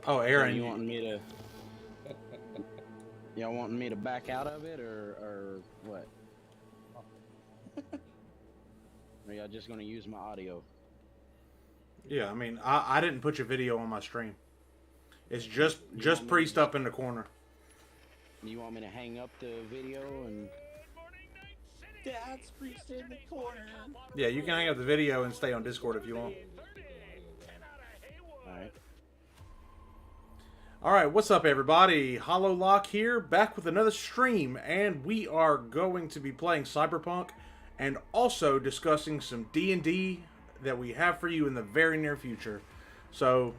Oh, So Aaron, y'all wanting me to back out of it or what? Or y'all just gonna use my audio? yeah, I mean, I didn't put your video on my stream. It's You just want me to Priest just up in the corner. you want me to hang up the video and Dad's priest in the corner. Yeah, you can hang up the video and stay on Discord if you want. all right? All right, what's up, everybody? Hollow Lock here, back with another stream, and we are going to be playing Cyberpunk, and also discussing some D&D that we have for you in the very near future. So,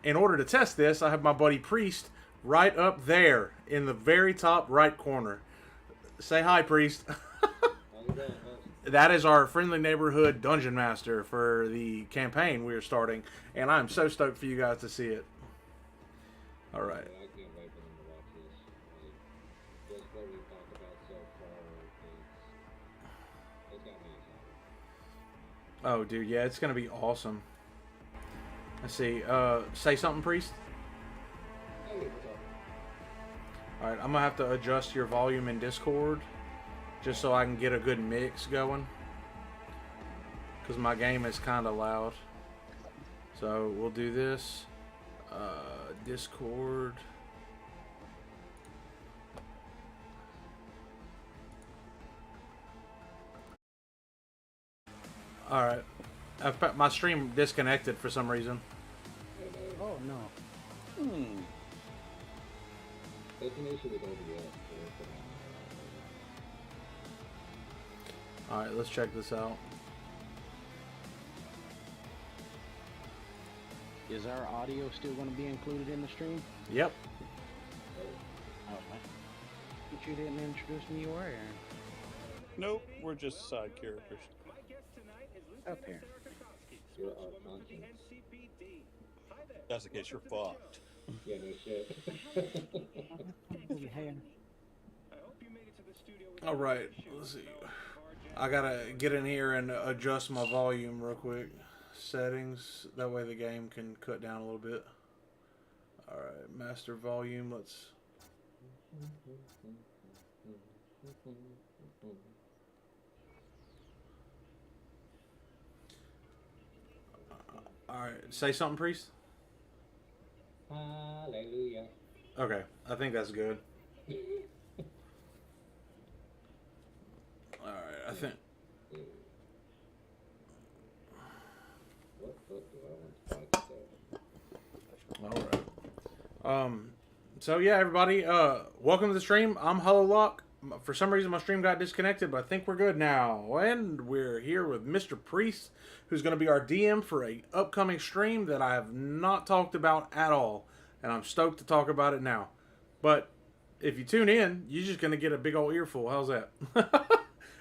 in order to test this, I have my buddy Priest right up there in the very top right corner. Say hi, Priest. That is our friendly neighborhood dungeon master for the campaign we are starting, and I'm so stoked for you guys to see it. All right. I can't wait for them to watch this. Like, just what we've talked about so far, it's got me excited. Oh, dude, yeah, it's gonna be awesome. Let's see. Say something, Priest. Hey, what's up? All right, I'm gonna have to adjust your volume in Discord, just so I can get a good mix going. Cause my game is kind of loud. So we'll do this. Discord. All right. My stream disconnected for some reason. Oh no. It's an issue with OBS. All right, let's check this out. Is our audio still going to be included in the stream? Yep. Oh, but you didn't introduce me, you were Aaron. Nope, we're just side characters. Up here. You're our conscience. That's the case, you're fucked. Yeah, no shit. All right. Let's see. I gotta get in here and adjust my volume real quick. Settings. That way the game can cut down a little bit. All right. Master volume. Let's. All right. Say something, Priest. Hallelujah. Okay. I think that's good. All right. I think. What do I want to say? All right. So yeah, everybody. Welcome to the stream. I'm Hollow Lock. For some reason, my stream got disconnected, but I think we're good now. And we're here with Mr. Priest, who's going to be our DM for a upcoming stream that I have not talked about at all, and I'm stoked to talk about it now. But if you tune in, you're just going to get a big old earful. How's that?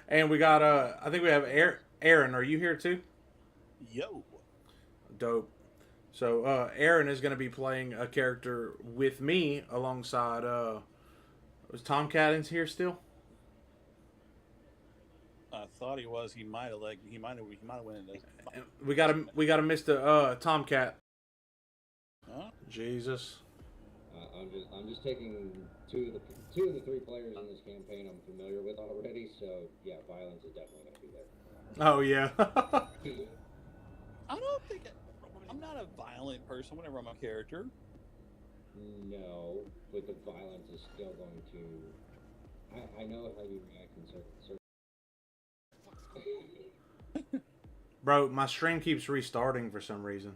And we got I think we have Aaron. Are you here too? Yo. Dope. So Aaron is going to be playing a character with me alongside was Tom Caddens here still? I thought he was. He might have went into. And we got a Mr. Tomcat. Huh? Jesus. I'm just taking two of the three players in this campaign I'm familiar with already. So yeah, violence is definitely going to be there. Oh yeah. I don't think I'm not a violent person whenever I'm a character. No, but the violence is still going to. I know how you react in certain. Bro, my stream keeps restarting for some reason.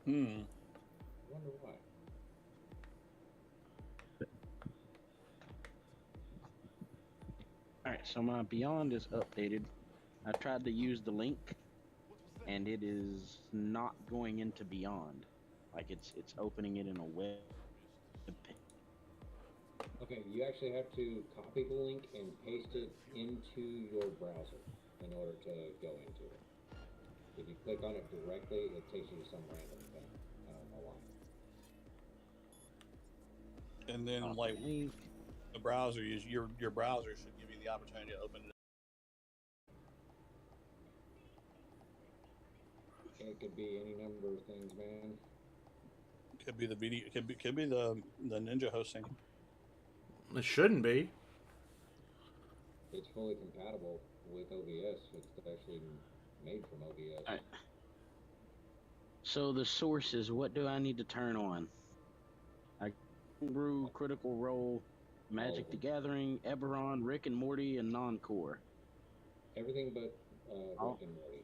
I wonder why. Alright, so my Beyond is updated. I tried to use the link, and it is not going into Beyond. Like it's opening it in a web page. Okay, you actually have to copy the link and paste it into your browser in order to go into it. If you click on it directly, it takes you to some random thing. I don't know why. And then, like, the browser, your browser should give you the opportunity to open it. It could be any number of things, man. Could be the video. Could be the ninja hosting. It shouldn't be. It's fully compatible with OBS. It's actually made from OBS. Alright. So the sources, what do I need to turn on? I Brew, Critical Role, Magic the Gathering, Eberron, Rick and Morty, and Non-Core. Everything but Oh. Rick and Morty.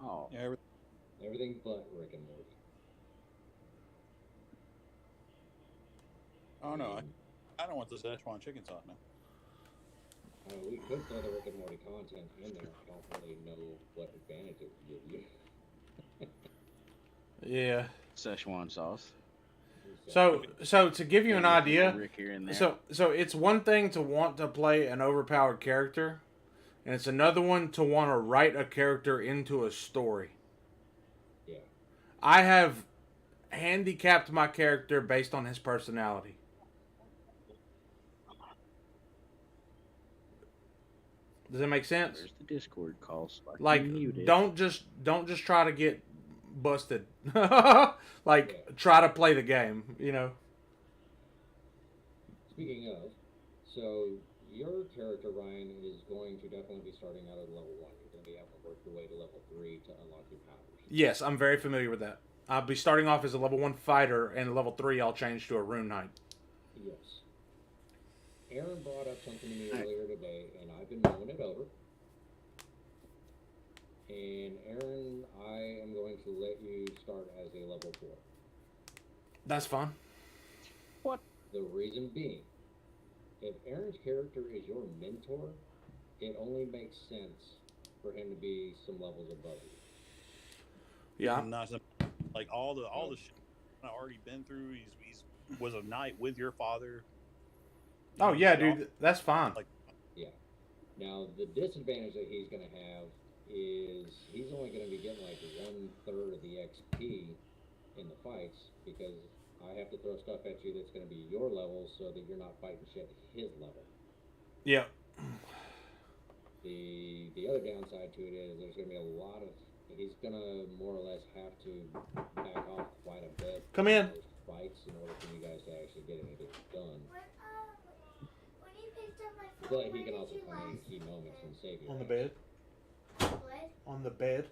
Oh, Yeah, Everything but Rick and Morty. oh no, I don't want the Szechuan chicken sauce now. We could throw the Rick and Morty content in there. I don't really know what advantage it would give you. Yeah. Szechuan sauce. So to give you an idea, Rick here and there. so it's one thing to want to play an overpowered character, and it's another one to want to write a character into a story. Yeah. I have handicapped my character based on his personality. Does that make sense? There's the Discord call. So I can Like, mute it. don't just try to get busted. Like, try to play the game. You know. Speaking of, so your character Ryan is going to definitely be starting out at level 1. You're going to be able to work your way to level 3 to unlock your powers. Yes, I'm very familiar with that. I'll be starting off as a level 1 fighter, and level 3 I'll change to a rune knight. Yes. Aaron brought up something to me earlier today, and I've been mulling it over. And Aaron, I am going to let you start as a level 4. That's fine. What? The reason being, if Aaron's character is your mentor, it only makes sense for him to be some levels above you. Yeah. Not some- like all the shit I've already been through. He's was a knight with your father. Oh yeah, dude, that's fine. Like, Yeah. Now, the disadvantage that he's going to have is he's only going to be getting like 1/3 of the XP in the fights because I have to throw stuff at you that's going to be your level so that you're not fighting shit his level. Yeah. The other downside to it is there's going to be a lot of he's going to more or less have to back off quite a bit. Come in. Those fights in order for you guys to actually get anything done. When you picked up my phone, But he where can did also you come in last key moments and save you. On the bed. What? On the bed.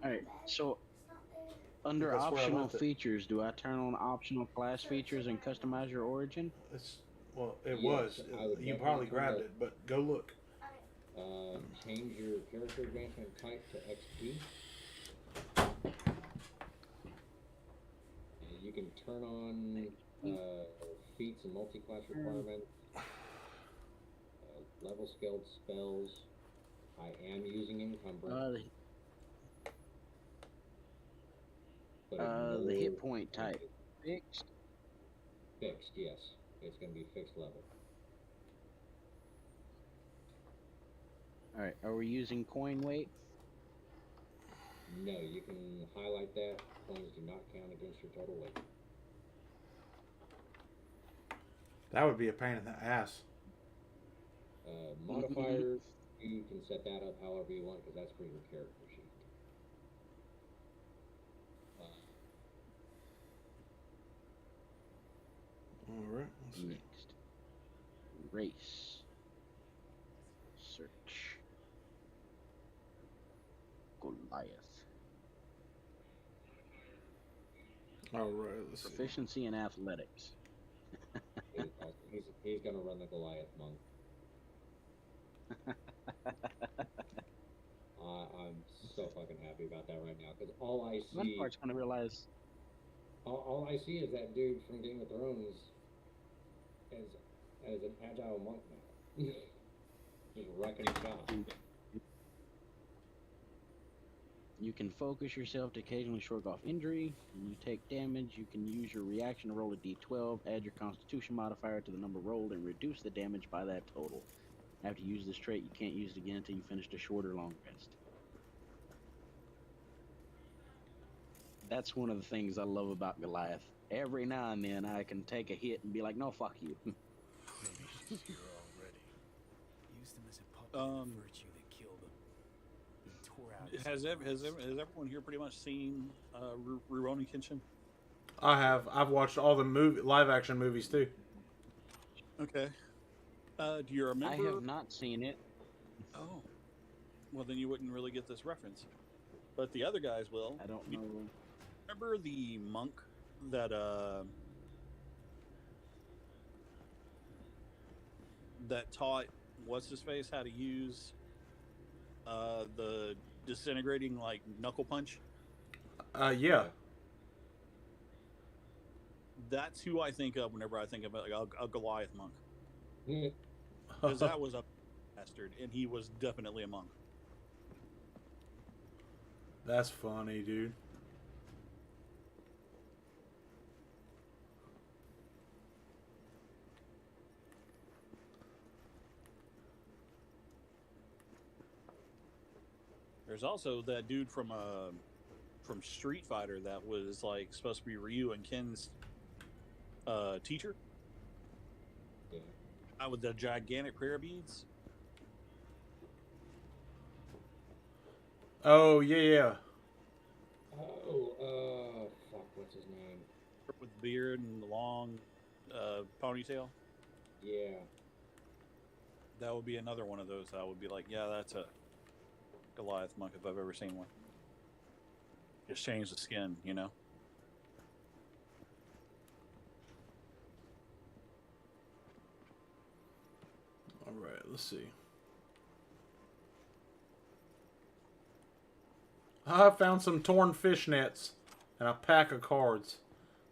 Alright, so It's not there. under That's where I optional left it. features, do I turn on optional class features and customize your origin? It's it Yes, was. I would You definitely probably turn grabbed that- it, but go look. Change your character advancement type to XP. And you can turn on feats and multi-class requirements, level scaled spells. I am using encumbrance. But The hit point type fixed. Fixed, yes. It's going to be fixed level. Alright, are we using coin weight? No, you can highlight that. Coins do not count against your total weight. That would be a pain in the ass. Modifiers, you can set that up however you want because that's for your character sheet. All right. Let's see. Next. Race. Search. Goliath. All right. Let's see. Proficiency in athletics. He's going to run the Goliath monk. I'm so fucking happy about that right now because all I One see, part's gonna realize all I see is that dude from Game of Thrones as an agile monk now, just wrecking shop. you can focus yourself to occasionally shrug off injury. When you take damage, you can use your reaction to roll a d12, add your constitution modifier to the number rolled, and reduce the damage by that total. After you use this trait, you can't use it again until you finish a short or long rest. That's one of the things I love about Goliath. Every now and then I can take a hit and be like, no, fuck you. Maybe she's here already. Used him as a puppet for virtue that killed him. He tore out his has everyone here pretty much seen Rurouni Kenshin? I have. I've watched all the live action movies too. Okay. Do you I remember? have not seen it. Oh, well then you wouldn't really get this reference, but the other guys will. I don't You know. remember the monk that that taught what's his face how to use the disintegrating like knuckle punch? Yeah. That's who I think of whenever I think of like a Goliath monk, Mm. because that was a bastard, and he was definitely a monk. That's funny, dude. There's also that dude from Street Fighter that was like supposed to be Ryu and Ken's teacher. Yeah. With the gigantic prayer beads. Oh yeah, yeah. Oh, fuck, what's his name? With the beard and the long ponytail. Yeah. That would be another one of those. I would be like, yeah, that's a Goliath monk if I've ever seen one. Just change the skin, you know. All right, let's see. I found some torn fishnets and a pack of cards.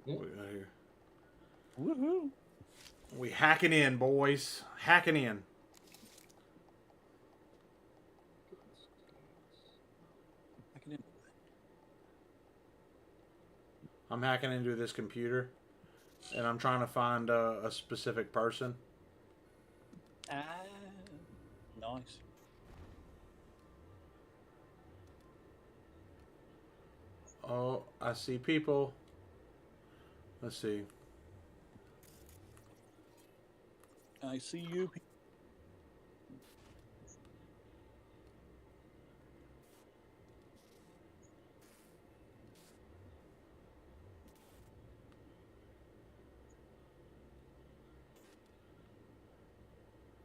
Yep. What we got here? Woohoo! We hacking in, boys. Hacking in. I can. I'm hacking into this computer, and I'm trying to find a specific person. Nice. Oh, I see people. Let's see. I see you.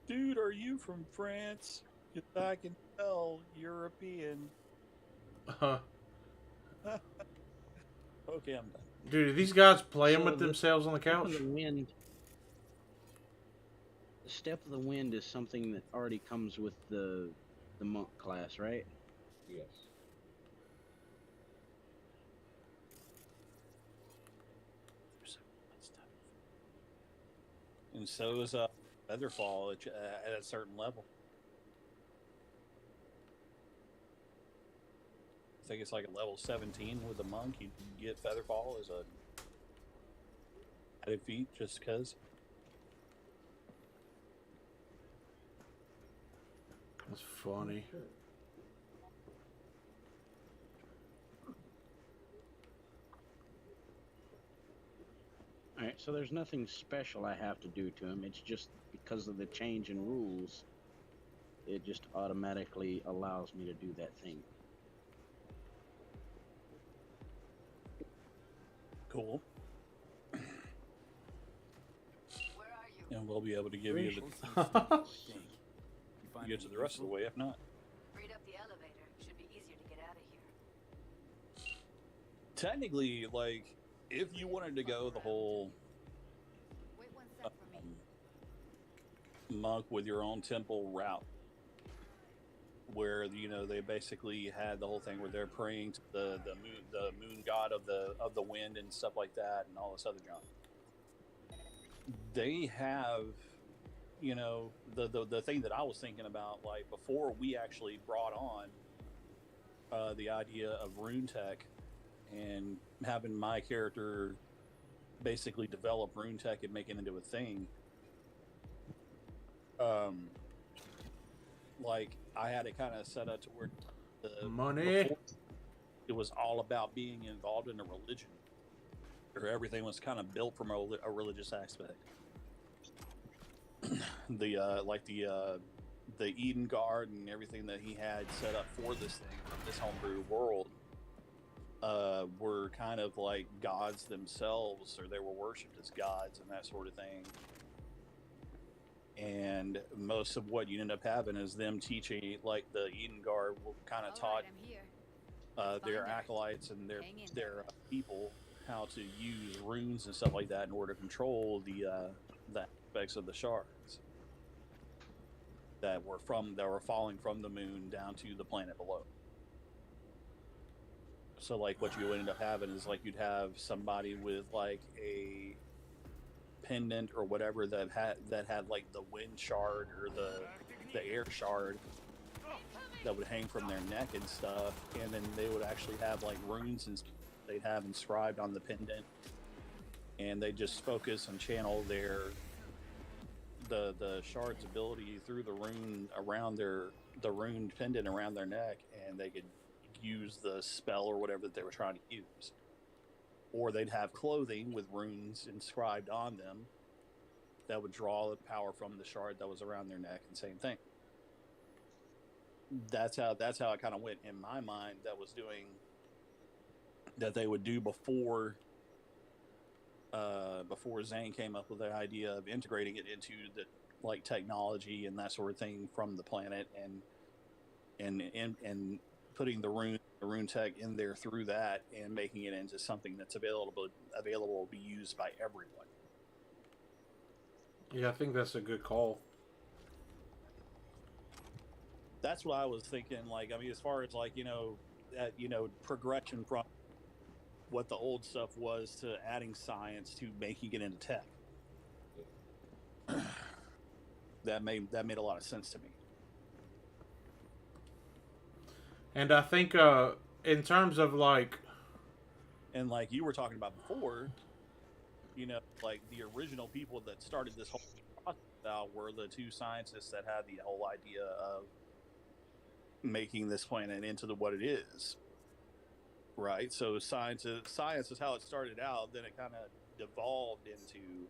Dude, are you from France? 'Cause I can tell European. Uh, Okay, I'm done. dude, are these guys playing So with the- themselves on the Step couch? of the Wind. Step of the Wind is something that already comes with the monk class, right? Yes. And so is Featherfall at a certain level. I think it's like a level 17 with the monk. You get Featherfall as a added feat just because. That's funny. Sure. All right, so there's nothing special I have to do to him. It's just because of the change in rules, it just automatically allows me to do that thing. Cool. And we'll be able to give you the get to the rest of the way. If not, Read up the elevator. Should be easier to get out of here. technically, like if you wanted to go the whole Wait one sec for me. monk with your own temple route, where they basically had the whole thing where they're praying to the moon god of the wind and stuff like that, and all this other junk. They have, the thing that I was thinking about, like before we actually brought on the idea of rune tech and having my character basically develop rune tech and make it into a thing. Like I had it kind of set up to where Money. before, it was all about being involved in a religion, or everything was kind of built from a religious aspect. The Eden Guard and everything that he had set up for this thing, this homebrew world, were kind of like gods themselves, or they were worshipped as gods and that sort of thing. And most of what you end up having is them teaching, like the Eden Guard will kind of All taught right, I'm here. their Find her. acolytes and Hang in their there. people how to use runes and stuff like that in order to control the aspects of the shards that were falling from the moon down to the planet below. So like what you ended up having is like you'd have somebody with like a pendant or whatever that had like the wind shard or the air shard that would hang from their neck and stuff, and then they would actually have like runes and they'd have inscribed on the pendant, and they just focus and channel the shard's ability through the rune around the rune pendant around their neck, and they could use the spell or whatever that they were trying to use. Or they'd have clothing with runes inscribed on them that would draw the power from the shard that was around their neck, and same thing. That's how it kind of went in my mind. That was doing that they would do before Zane came up with the idea of integrating it into the like technology and that sort of thing from the planet, and putting the rune tech in there through that and making it into something that's available to be used by everyone. Yeah, I think that's a good call. That's what I was thinking. Like, I mean, as far as like, progression from what the old stuff was to adding science to making it into tech. That made a lot of sense to me. And I think in terms of like, and like you were talking about before, like the original people that started this whole process were the two scientists that had the whole idea of making this planet into what it is. Right, so science is how it started out. Then it kind of devolved into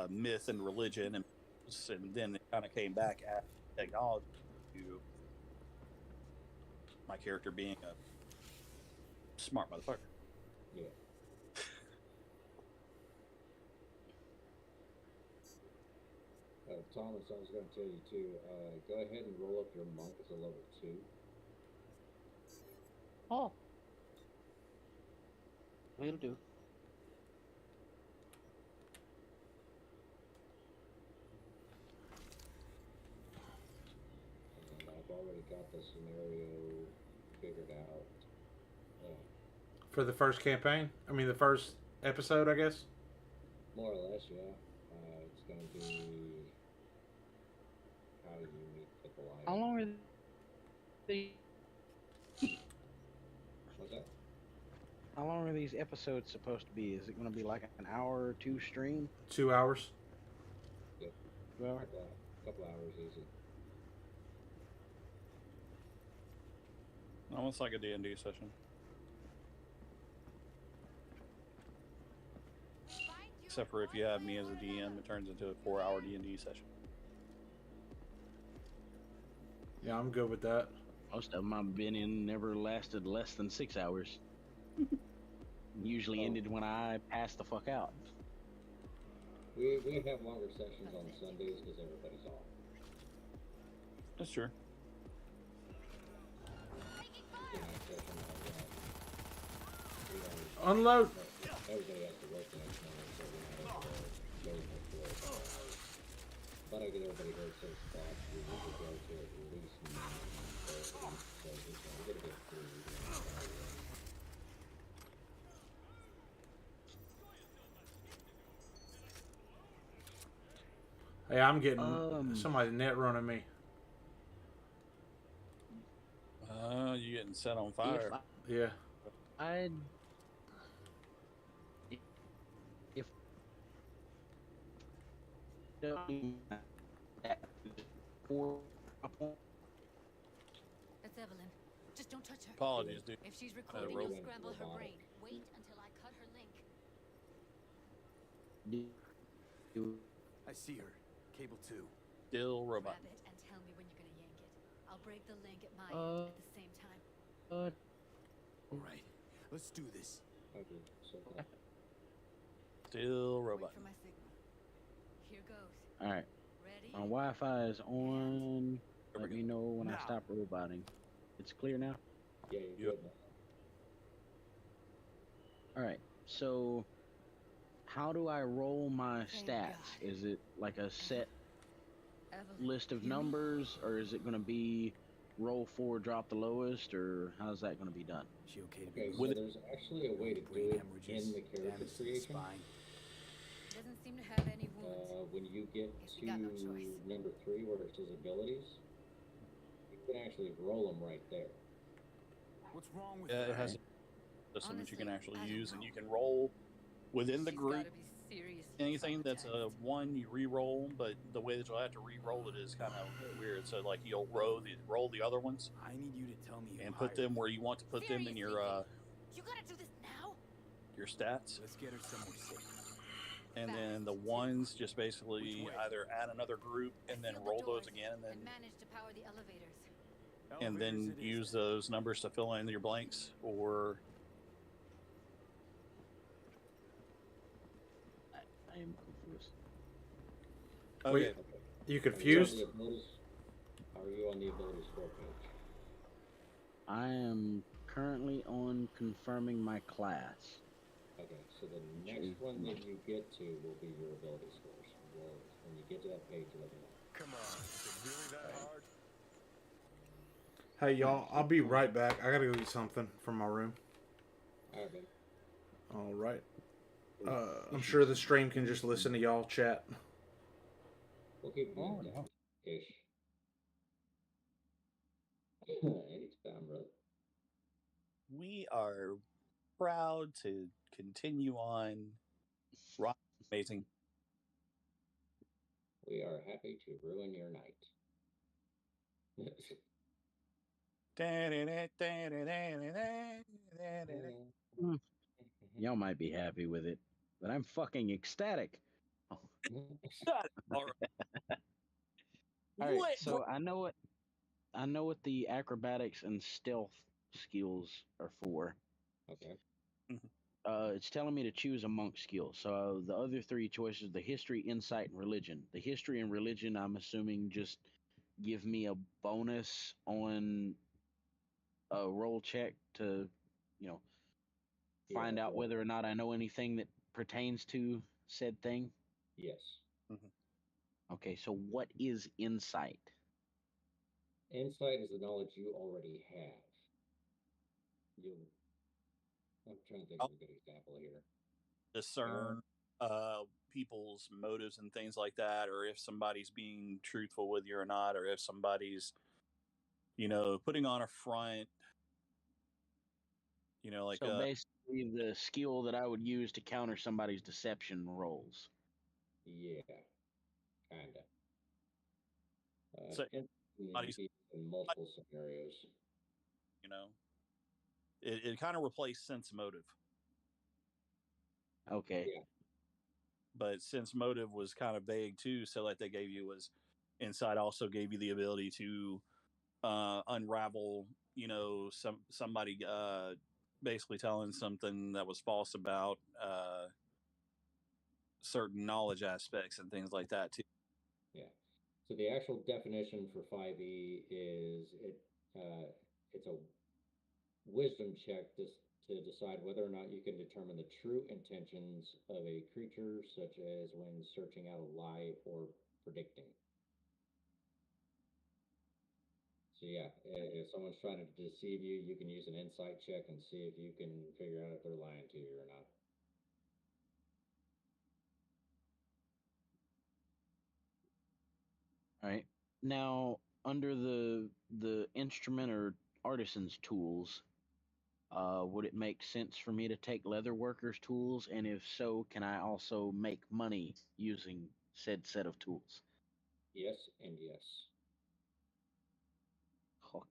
myth and religion, and then it kind of came back at technology. To my character being a smart motherfucker. Yeah. Thomas, I was going to tell you too. Go ahead and roll up your monk as a level 2. Oh. Will do. And I've already got the scenario figured out. for the first campaign, I mean the first episode, I guess. More or less, yeah. It's going to be how you meet the Goliath. How long are they? What's that? How long are these episodes supposed to be? Is it going to be like an hour or 2 stream? 2 hours. Yep. 2 hours? Couple hours easy. Almost like a D&D session. Except for if you have me as a DM, it turns into a 4-hour D&D session. Yeah, I'm good with that. Most of them I've been in never lasted less than 6 hours. Usually ended when I passed the fuck out. We have longer sessions on Sundays because everybody's off. That's true. Unload. Everybody has to work the next morning, so we're not able to go for 4 hours. But I get everybody here at 6 o'clock. We usually go to at least 9:30. So we're going to get through. Hey, I'm getting somebody's net running me. You getting set on fire. Yeah. I'd... If... That's Evelyn. Just don't touch her. Apologies, dude. If she's recording, rope. you'll scramble her brain. Wait until I cut her link. I see her. Cable 2. Still robot. Grab it and tell me when you're gonna yank it. I'll break the link at my end at the same time. All right. Let's do this. Okay, so Still Wait robot. for my signal. Here goes. All right. Ready? My Wi-Fi is on. There we Let go. me know when I Now. stop roboting. It's clear now. yeah, you're Yep. good now. All right. So, how do I roll my Thank stats? God. Is it like a set Evelyn, list of hear me? numbers, or is it going to be roll 4, drop the lowest, or how's that going to be done? She okay to be Okay, moved? so With there's actually a way to Brain do it hemorrhages, in the character damage to the creation. spine. Doesn't seem to have any wounds. When you get Guess to we got no choice. number 3, where it says abilities, you can actually roll them right there. What's wrong with it her? has a system that you can Honestly, actually I don't use, and know. you can roll within the She's group. gotta be seriously Anything that's a traumatized. 1, you re-roll, but the way that you'll have to re-roll it is kind of weird. So like you'll roll the other ones I need you to tell me who and put hired them me. where you want to put them in Seriously, you gotta do this now? your stats, Let's get her somewhere safe. and then the Fast, too. ones just Which basically way? either add another group I and then sealed the roll those doors again, and managed to power the elevators. and Elevators then it is use then. those numbers to fill in your blanks. Or I am confused. okay, Wait, you Are you on confused? the abilities? Are you on the ability score page? I am currently on confirming my class. Okay, so the Which next is one that my- you get to will be your ability scores. Well, when you get to that page, let me know. Come on, is it really that hard? Hey y'all, I'll be right back. I gotta go get something from my room. All right, man. All right. I'm sure the stream can just listen to y'all chat. We'll keep Oh, doing no. that ish. Anytime, brother. we are proud to continue on. Rock, amazing. We are happy to ruin your night. Hmm, Y'all might be happy with it, but I'm fucking ecstatic. Oh, Shut it. All right. all right, What? so I know what the acrobatics and stealth skills are for. Okay. It's telling me to choose a monk skill. So the other 3 choices: the history, insight, and religion. The history and religion, I'm assuming, just give me a bonus on a roll check to, you know, find Yeah. out whether or not I know anything that pertains to said thing. Yes. Okay, so what is insight? Insight is the knowledge you already have. You. I'm trying to think of a good example here. Discern people's motives and things like that, or if somebody's being truthful with you or not, or if somebody's putting on a front, like So basically, the skill that I would use to counter somebody's deception rolls. Yeah, kinda. so It can somebody's, be in multiple scenarios. you know it kind of replaced sense motive, Okay. Yeah. but sense motive was kind of vague too. So like they gave you was insight also gave you the ability to unravel, somebody basically telling something that was false about certain knowledge aspects and things like that too. Yeah. So the actual definition for 5e is it's a wisdom check to decide whether or not you can determine the true intentions of a creature, such as when searching out a lie or predicting. So yeah, if someone's trying to deceive you, you can use an insight check and see if you can figure out if they're lying to you or not. All right. Now, under the instrument or artisan's tools, would it make sense for me to take leather worker's tools? And if so, can I also make money using said set of tools? Yes and yes. Okay.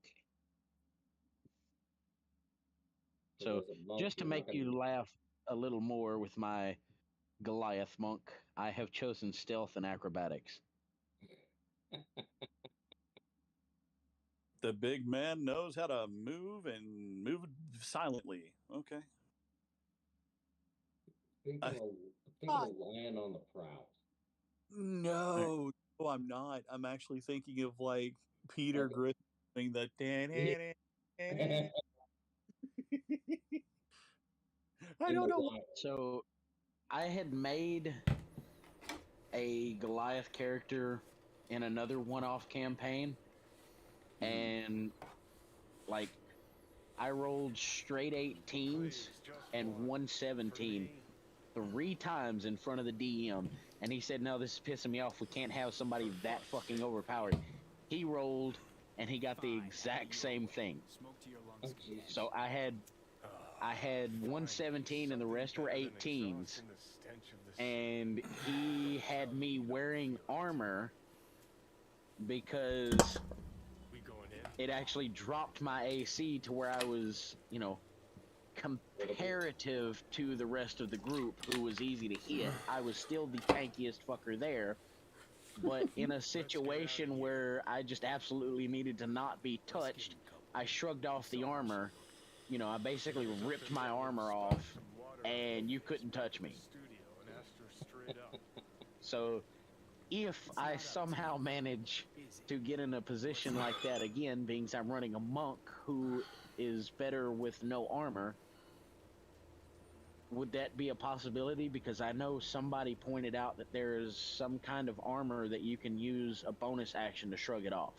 Because So as a monk, just to you're not make going you to. laugh a little more with my Goliath monk, I have chosen stealth and acrobatics. The big man knows how to move and move silently. Okay. Think Uh, of a lion on the prowl. no, no, I'm not. I'm actually thinking of like Peter Okay. Griffin doing the. I In don't the know. wild. So I had made a Goliath character in another one-off campaign, and like I rolled straight 18s and 117 three times in front of the DM, and he said, "No, this is pissing me off. We can't have somebody that fucking overpowered." He rolled, and he got the exact same thing. Smoke to your Oh, lungs. Jesus. So I had 117, and the rest were 18s, and he had me wearing armor because it actually dropped my AC to where I was, comparative to the rest of the group who was easy to hit. I was still the tankiest fucker there, but in a situation where I just absolutely needed to not be touched, I shrugged off the armor. I basically ripped my armor off, and you couldn't touch me. So if I somehow manage to get in a position like that again, being I'm running a monk who is better with no armor, would that be a possibility? Because I know somebody pointed out that there is some kind of armor that you can use a bonus action to shrug it off.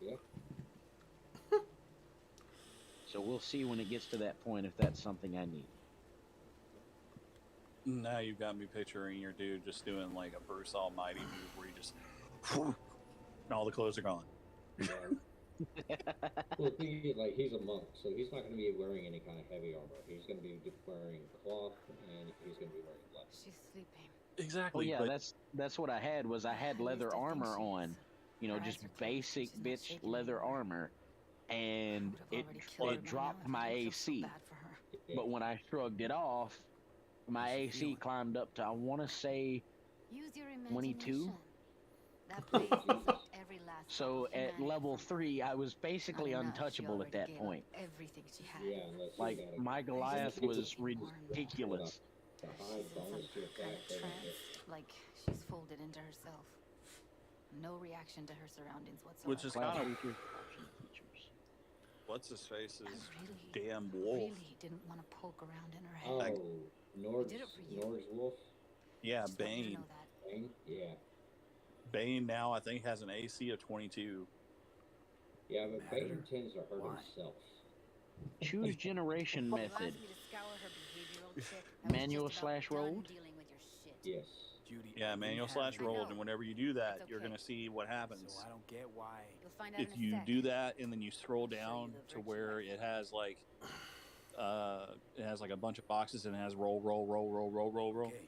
Yeah. So we'll see when it gets to that point if that's something I need. Now you've got me picturing your dude just doing like a Bruce Almighty move where you just and all the clothes are gone. Yeah. Well, the thing is, like, he's a monk, so he's not going to be wearing any kind of heavy armor. He's going to be wearing cloth, and he's going to be wearing leather. She's sleeping. Exactly. Yeah, but that's what I had was I had At least leather I think armor she on, is. Her eyes just are closed, basic she's not bitch shaking leather anymore. armor, and Would have it already killed her by now dropped if I my didn't feel so AC. bad for her. Yeah. But when I shrugged it off, my How's she AC feeling? climbed up to, I want to say, Use your 22. imagination. That place sucked every last So drop of at humanity level from her. 3, I was basically Not enough, she untouchable at already that gave point. up everything she had. Yeah, unless you Like, got my Goliath was Warned me. ridiculous. the high She's in bonus some to kind attack. of They don't trance, hit. like she's folded into herself. No reaction to her surroundings whatsoever. which is kind of Features. what's his face I is really, damn wolf. really didn't want to poke around in her head. Oh, Nord's, did it for you. Nord's Wolf? Yeah, Just want you to Bane. know that. Bane? Yeah. Bane now I think has an AC of 22. Yeah, but Bane Matter? tends to hurt Why? himself. Choose generation You method. asked me to scour her behavioral chick. I was Manual just about slash done rolled? dealing with your shit. Yes. Judy, Yeah, I didn't manual have slash any- I rolled, know. and whenever you do that, It's you're okay. gonna see what happens. So I don't get why. You'll find out If in a you sec. do that and then you scroll I'll show you down the to virtue where rifle. it has like it has like a bunch of boxes and it has roll Okay,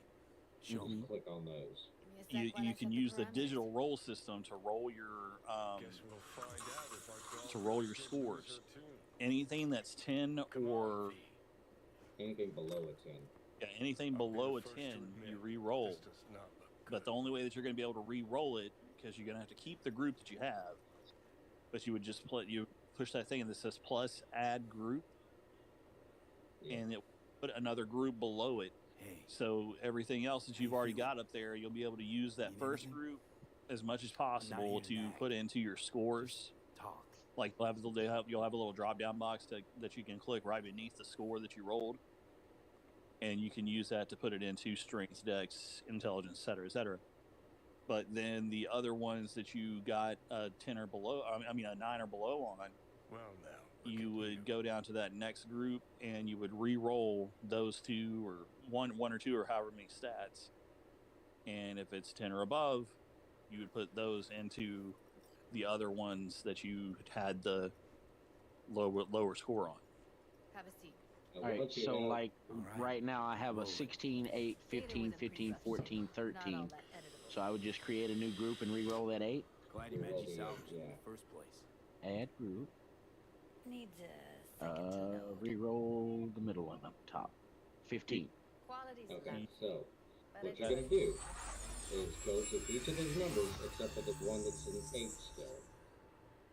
show me. Mhm. Click on those. Give me a sec you while I you can set use the parameters. digital roll system to roll your scores. Anything that's 10 or Anything below a 10. yeah, anything below a 10 you re-roll. But the only way that you're going to be able to re-roll it, because you're going to have to keep the group that you have, but you would just push that thing that says plus add group, Yeah. and it put another group below it. Hey, So everything else that How you've you already feeling? got up there, you'll be able to use that Need first anything? group as much as possible here to to nag. put into your scores. talk. Like you'll have a little drop down box that you can click right beneath the score that you rolled, and you can use that to put it into strength, dex, intelligence, etc. But then the other ones that you got a 10 or below, I mean a 9 or below on, you would go down to that next group and you would re-roll those two or one or two or however many stats. And if it's 10 or above, you would put those into the other ones that you had the lower score on. Have a seat. Now, All right, once you so have- like All right. right now I have a Roll it. 16, 8, 15, 15, 14, Not all 13. that editable. So I would just create a new group and re-roll that 8. Glad you Roll managed the to salvage it in yeah. the first place. Add group. Needs a second to load. Re-roll the middle one up top. 15. Quality's Okay, lovely, so but what it's you're going to do is go to each of those numbers except for the one that's an 8 still.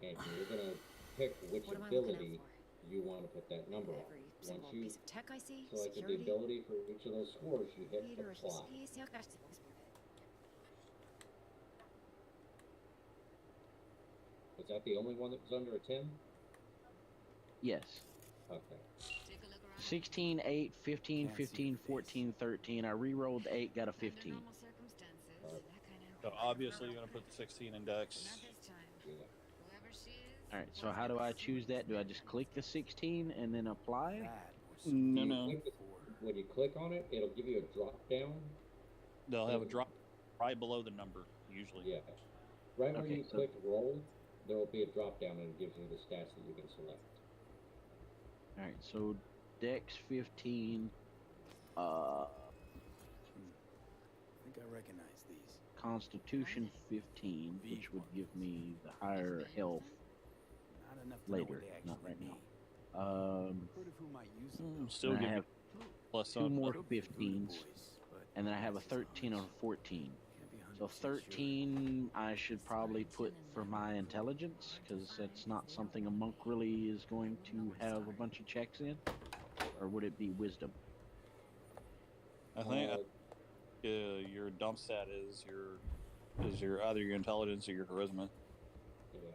And you're going to pick which What am I looking out ability for? you want to put that number on. Every Once single you piece of tech I see, selected the security. ability for each of those scores, you hit Или apply. если окажется Was that the only one that was under a 10? Yes. Okay. 16, 8, 15, 15, 14, 13. I re-rolled 8, got a 15. So obviously you're going to put the 16 in Dex. Yeah. Alright, so how do I choose that? Do I just click the 16 and then apply? That was No, You no. click when you click on it, it'll give you a drop down. They'll have a drop right below the number, usually. Yeah. Right where Okay, you so- click roll, there will be a drop down and it gives you the stats that you can select. Alright, so Dex 15, I think I recognize these. Constitution 15, which would give me the higher health Not enough to know later, what they actually not right mean. now. Heard of who might use them. Still And I give you have plus two some. more Could be for good 15s, boys, but and then I have a that's his 13 or honors. 14. Can't be So 100% sure. 13 I should probably put for my intelligence, because that's not something a monk really is going to have a bunch of checks in. Or would it be wisdom? I think your dump stat is your either your intelligence or your charisma. Yeah.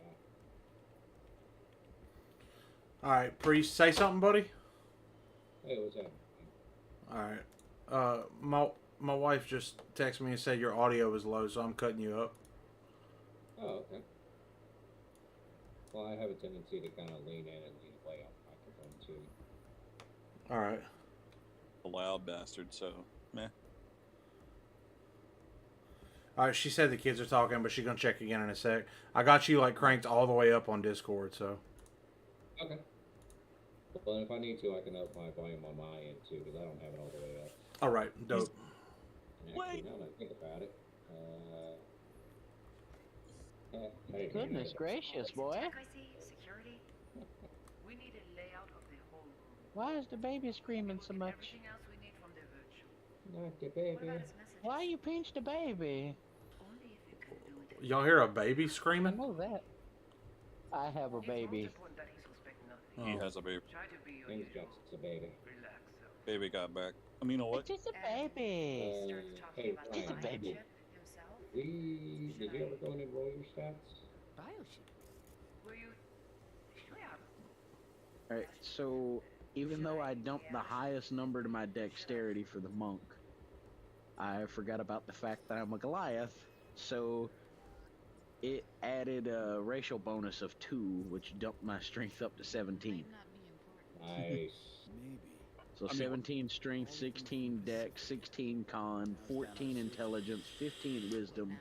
All right, Priest, say something, buddy. Hey, what's that? All right. My wife just texted me and said your audio is low, so I'm cutting you up. Oh, okay. Well, I have a tendency to kind of lean in and lean away on the microphone too. All right. A loud bastard, so meh. All right. She said the kids are talking, but she's gonna check again in a sec. I got you like cranked all the way up on Discord, so. Okay. Well, if I need to, I can up my volume on my end too, because I don't have it all the way up. All right. Dope. And actually, Wait. now that I think about it, hey, Goodness gracious, boy. Tech I see, security. We need a layout of the whole room. Why is the baby screaming so We'll get much? everything else we need from the virtual. Not the What baby. about his messages? Why you pinched the baby? Only if you can do it. Y'all hear a baby I screaming? know that. I have a It's baby. not important that he suspect nothing. He Oh. has a baby. Try to be your Things usual. got the baby. Relax. Baby got back. I mean, you know what? It's just a baby. Starts Hey, talking about Just a the baby. chip himself. Did you ever go in and roll your stats? Were you? Yeah. Alright, so even though I dumped the highest number to my dexterity for the monk, I forgot about the fact that I'm a Goliath, so it added a racial bonus of 2, which dumped my strength up to 17. Nice. Maybe. So I mean- 17 strength, 16 dex, 16 con, 14 intelligence, 15 wisdom,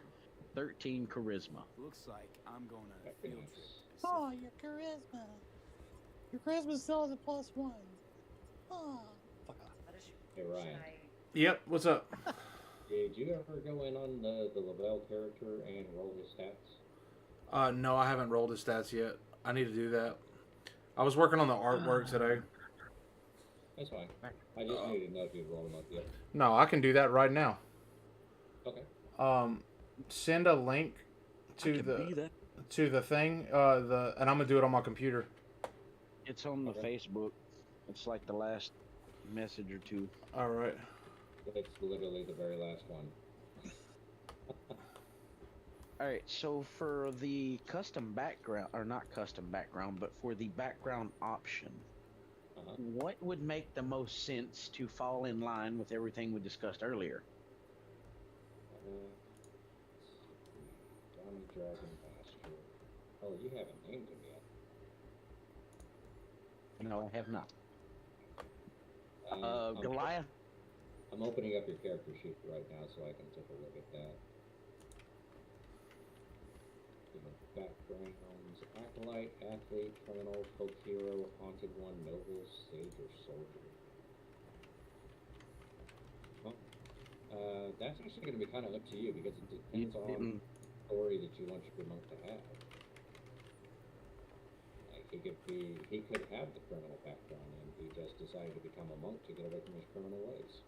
13 charisma. Looks like I'm going on a Very field nice. trip. Oh, your charisma. Your charisma still has a +1. Oh. Hey, Ryan. Yep. What's up? Did you ever go in on the Lavelle character and roll his stats? No, I haven't rolled his stats yet. I need to do that. I was working on the artwork today. That's fine. I just needed to know if you'd rolled them up yet. No, I can do that right now. Okay. Send a link to the thing. And I'm gonna do it on my computer. It's on the Okay. Facebook. It's like the last message or two. All right. It's literally the very last one. Alright, so for the custom background, or not custom background, but for the background option, Uh-huh. what would make the most sense to fall in line with everything we discussed earlier? Donnie Dragon Pasture. Oh, you haven't named him yet. No, I have not. I'm- Goliath? I'm opening up your character sheet right now so I can take a look at that. The backgrounds: Acolyte, Athlete, Criminal, Folk Hero, Haunted One, Noble, Sage, or Soldier. Well, that's actually going to be kind of up to you because it You depends on didn't. the story that you want your monk to have. Like he could have the criminal background and he just decided to become a monk to get away from his criminal ways.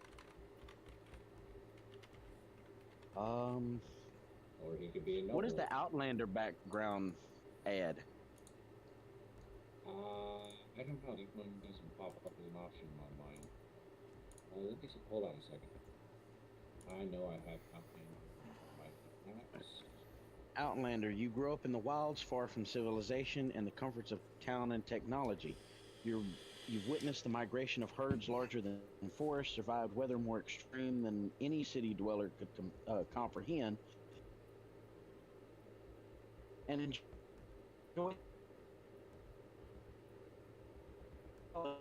Or he could be a What does noble. the Outlander background add? I don't know. That one doesn't pop up as an option on mine. Let me see. Hold on a second. I know I have Outlander on my maps. Outlander, you grew up in the wilds, far from civilization and the comforts of town and technology. You've witnessed the migration of herds larger than forests, survived weather more extreme than any city dweller could comprehend, and enjoy. Uh,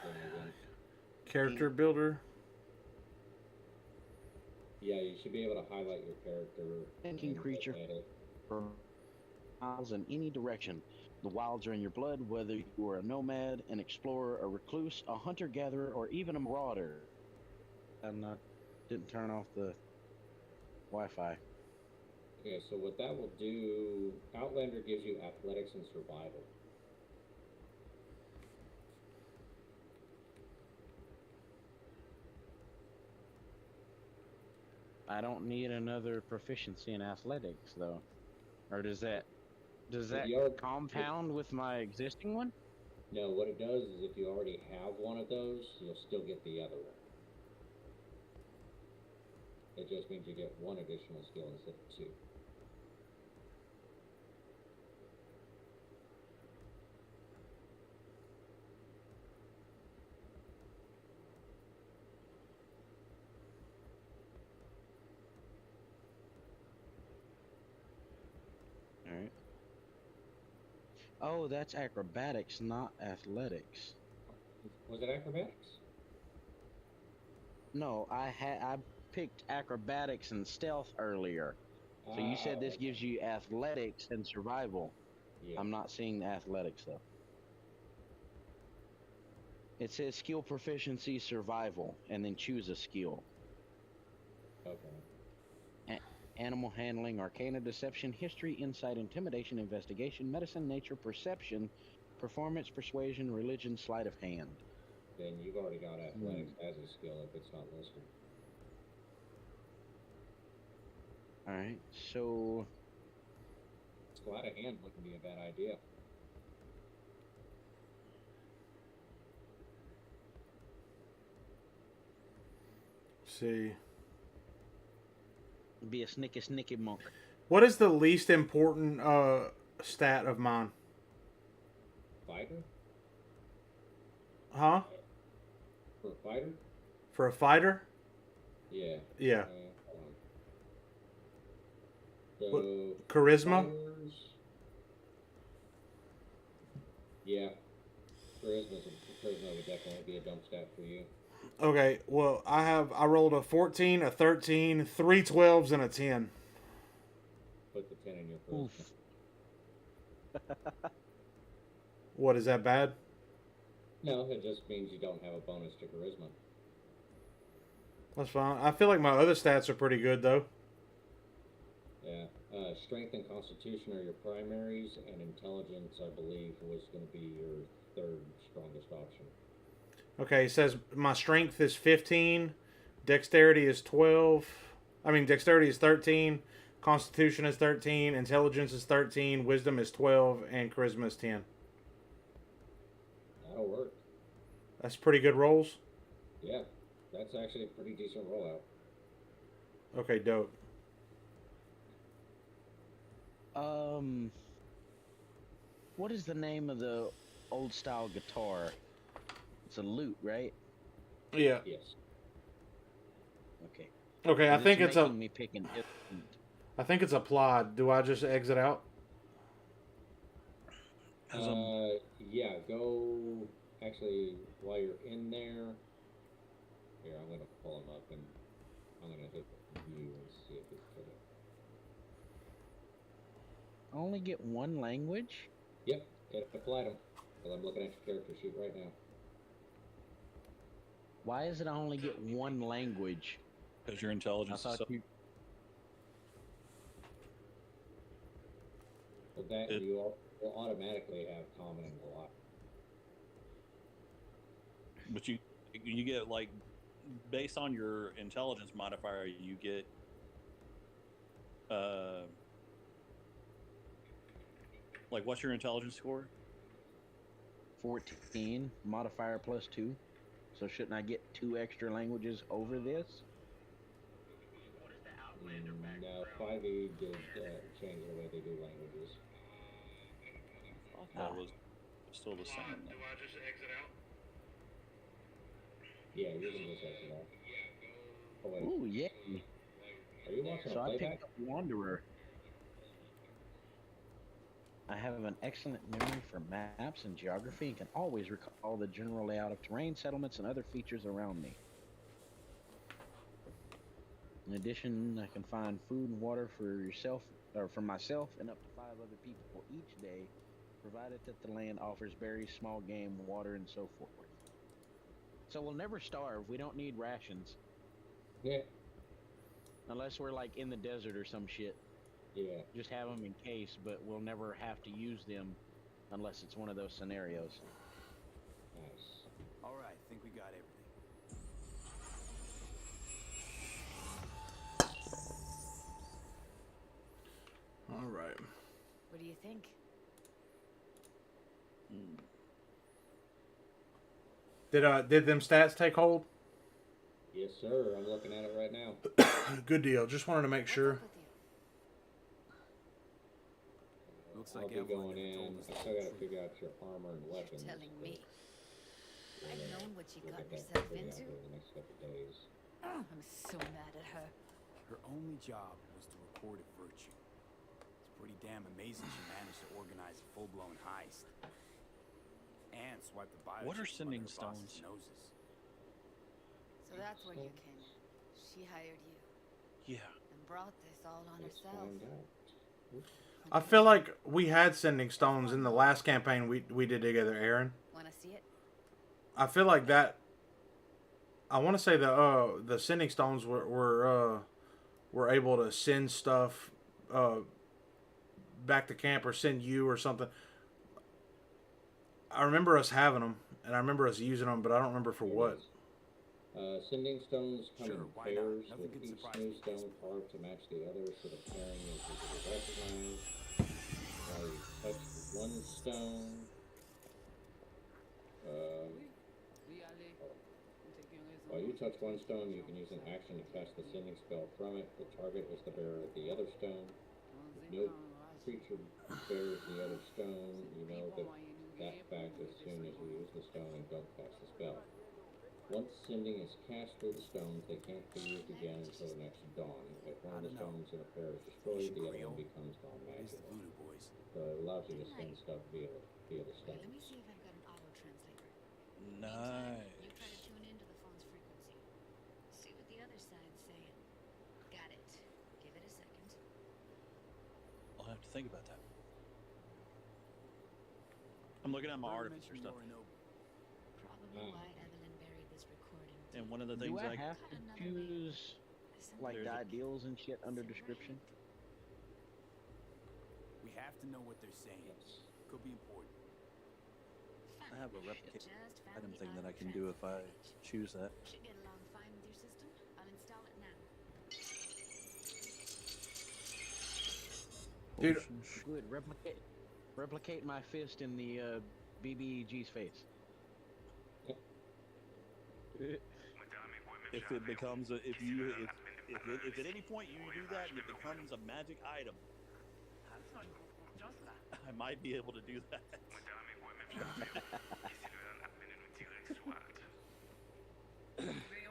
then again, Character builder. yeah, you should be able to highlight your character Thinking and creature look at it. for miles in any direction. The wilds are in your blood, whether you are a nomad, an explorer, a recluse, a hunter-gatherer, or even a marauder. Didn't turn off the Wi-Fi. Okay, so what that will do, Outlander gives you athletics and survival. I don't need another proficiency in athletics, though. Or does that compound with my existing one? No, what it does is if you already have one of those, you'll still get the other one. It just means you get one additional skill instead of two. All right. Oh, that's acrobatics, not athletics. Was it acrobatics? No, I picked acrobatics and stealth earlier. So you said this gives you athletics and survival. Yeah. I'm not seeing the athletics though. It says skill proficiency survival and then choose a skill. Okay. Animal handling, arcana, deception, history, insight, intimidation, investigation, medicine, nature, perception, performance, persuasion, religion, sleight of hand. Then you've already got athletics as a skill if it's not listed. All right, so Sleight of hand wouldn't be a bad idea. See. be a snicky monk. What is the least important stat of mine? Fighter? Huh? For a fighter? For a fighter? Yeah. Yeah. So What, charisma? fighters, yeah. Charisma would definitely be a dump stat for you. Okay, well, I rolled a 14, a 13, 3 12s, and a 10. Put the 10 in your charisma. What, is that bad? No, it just means you don't have a bonus to charisma. That's fine. I feel like my other stats are pretty good, though. Yeah. Strength and constitution are your primaries, and intelligence, I believe, was going to be your third strongest option. Okay, it says my strength is 15, dexterity is 12. Dexterity is 13, constitution is 13, intelligence is 13, wisdom is 12, and charisma is 10. That'll work. That's pretty good rolls. Yeah, that's actually a pretty decent rollout. Okay, dope. What is the name of the old style guitar? It's a lute, right? Yeah. Yes. Okay. Okay, I think it's me pick an instrument. I think it's applied. Do I just exit out? Yeah, go. Actually, while you're in there, here, I'm going to pull them up and I'm going to hit view and see if it's good. I only get one language? Yep, it applied them. Because I'm looking at your character sheet right now. Why is it I only get one language? Because your I intelligence is thought so. you. But that you will automatically have common and Galactic. But you get like based on your intelligence modifier, you get like what's your intelligence score? 14 modifier plus 2. So shouldn't I get 2 extra languages over this? No, 5e did change the way they do languages. I thought that was still the same. Do I just exit out? Yeah, you can just exit out. Oh wait, Ooh, yeah. are you watching So a I playback? picked up Wanderer. I have an excellent memory for maps and geography and can always recall the general layout of terrain, settlements, and other features around me. In addition, I can find food and water for yourself, or for myself and up to 5 other people each day, provided that the land offers berries, small game, water, and so forth. So we'll never starve. We don't need rations. Yeah. Unless we're like in the desert or some shit. Yeah. Just have them in case, but we'll never have to use them unless it's one of those scenarios. Nice. All right, think we got everything. All right. What do you think? Did them stats take hold? Yes, sir. I'm looking at it right now. Good deal. Just wanted to make sure. What's up with you? Looks I'll like be everyone going never in. told us I the still gotta truth. figure out your armor and weapons. You're telling me. but, I've known what you we'll got get that yourself figured out into. over the next couple of days. I'm so mad at her. Her only job was to record a virtue. It's pretty damn amazing she managed to organize a full-blown heist. And swipe the biochip What are from under sending her boss's stones? noses. So that's where you came in. She hired you Yeah. and brought this all on Let's herself. find out. I feel like we had sending stones in the last campaign we did together, Aaron. Wanna see it? I feel like that. I want to say the sending stones were able to send stuff back to camp or send you or something. I remember us having them and I remember us using them, but I don't remember for Here it what. is. Sending stones come Sure, in why not? pairs, Nothing with can each surprise new me at this stone point. carved to match the other, so the pairing is easy to recognize. While you touch one stone, while you touch one stone, you can use an action to cast the sending spell from it. The target is the bearer of the other stone. If no creature bears the other stone, you know that fact as soon as you use the stone and don't cast the spell. Once sending is cast through the stones, they can't be used again until the next dawn. If one of the stones in a pair is destroyed, the other one becomes It is the non-magical. Voodoo Boys. So it allows you to send stuff via the Wait, let me stones. see if I've got an auto translator. Nice. You try to tune into the phone's frequency. See what the other side's saying. Got it. Give it a second. I'll have to think about that. I'm looking at my Never artificer mention stuff, Yorinobu. Probably why Evelyn buried this recording. and one of the Do things I have to choose like There's a- ideals and shit under description? We have to know what they're saying. Could be important. I have a replicate Just found item the thing that I auto can do if I translate page. choose that. Should get along fine with your system. I'll install it now. Dude, Good. Replicate my fist in the BBG's face. If it becomes a, if at any point you do that and it becomes a magic item, I might be able to do that.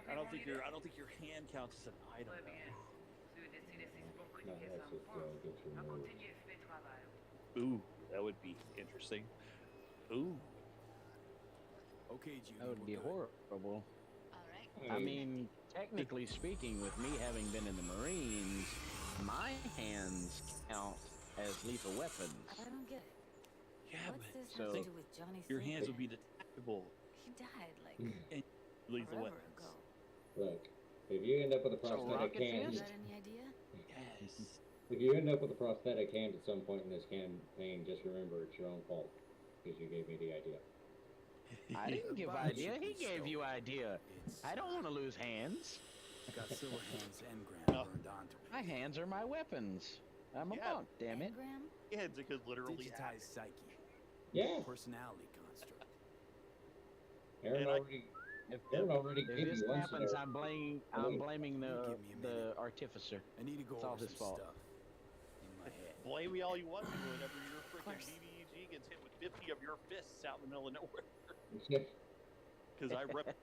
I don't think your hand counts as an item. Not unless it gets removed. Ooh, that would be interesting. Ooh, Okay, Judy, That would we're be good. horrible. All right. I mean, technically speaking, with me having been in the Marines, my hands count as lethal weapons. I don't get it. yeah, What's but this so- have to do with Johnny your Silver? hands would be detectable. He died like Lethal forever weapons. ago. Look, if you end up with a So prosthetic rocket hand, You fist? got any idea? Yes. if you end up with a prosthetic hand at some point in this campaign, just remember it's your own fault because you gave me the idea. I didn't give Advise idea. should He be gave stolen. you idea. It's I don't want to lose hands. got Silverhand's engram No. burned onto it. My hands are my weapons. I'm a Yeah. monk, damn it. Engram? Yeah, it could literally happen. Digitized psyche. Yeah, Personality construct. Aaron And I- already. If, Aaron already if gave this you one happens, scenario. I'm blaming You the give me a minute. artificer. I need to go It's all over his some fault. stuff in my head. Blame me all you want to whenever your freaking course. BBEG gets hit with 50 of your fists out in the middle of nowhere. Yeah. Because I rep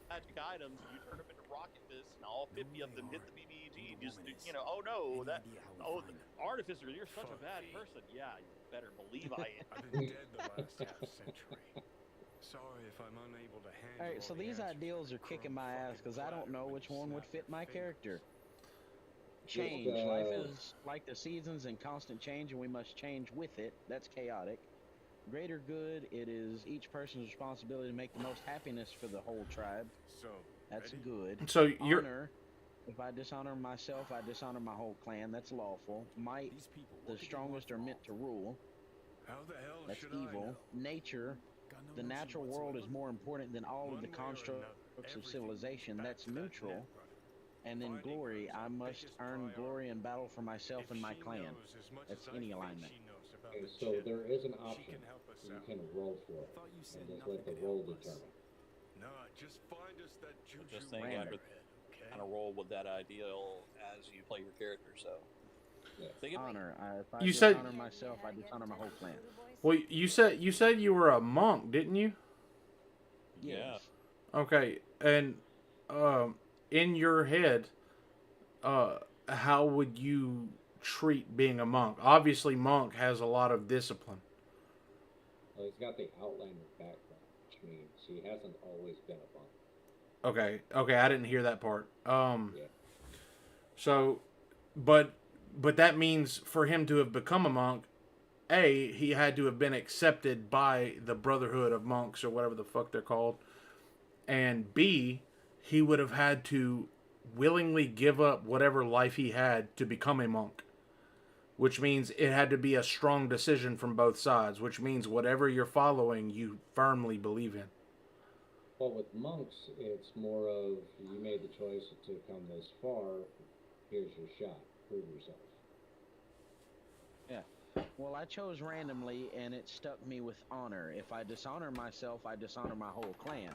magic items, and you turn them into rocket fists, and all 50 of them hit the BBEG. Just, you know, oh no, that, oh, the Artificer, you're such a bad person. Yeah, you better believe I am. I've been dead the last half century. Sorry if I'm unable to handle. Alright, so all the these answers ideals to are the kicking crumb my ass fucking because I don't platter know when which you one would snap fit your my fingers. character. Change. Just, Life is like the seasons in constant change, and we must change with it. That's chaotic. Greater good, it is each person's responsibility to make the most happiness for the whole tribe. So, That's ready? good. So you're Honor, if I dishonor myself, I dishonor my whole clan. That's lawful. Might, These people, the what could they want strongest are from meant to rule. How the hell That's should I evil. know? Nature, Got no the notion natural world is whatsoever. more important than all of One the way or constructs another, of everything civilization. leads back That's to that neutral. net runner. And then Finding glory, her's I our must biggest earn priority. glory and battle for myself If and my she clan. knows as much That's as I any think alignment. she knows about Okay, the so chip, there is an she option. can help us You out. can roll for it. Thought you said And just nothing let the could roll help us. determine. No, just find us that juju Just think in after your head, okay? Kind of roll with that ideal as you play your character, so. Yeah. Think of me. Honor. If I You said- dishonor myself, I dishonor my whole clan. well. You said you were a monk, didn't you? Yeah. Yes. Okay, and in your head, how would you treat being a monk? Obviously, monk has a lot of discipline. Well, he's got the Outlander background, which means he hasn't always been a monk. Okay, I didn't hear that part. Yeah. So, but that means for him to have become a monk, he had to have been accepted by the Brotherhood of Monks or whatever the fuck they're called, and B, he would have had to willingly give up whatever life he had to become a monk. Which means it had to be a strong decision from both sides, which means whatever you're following, you firmly believe in. Well, with monks, it's more of you made the choice to come this far. Here's your shot. Prove yourself. Yeah. Well, I chose randomly, and it stuck me with honor. If I dishonor myself, I dishonor my whole clan.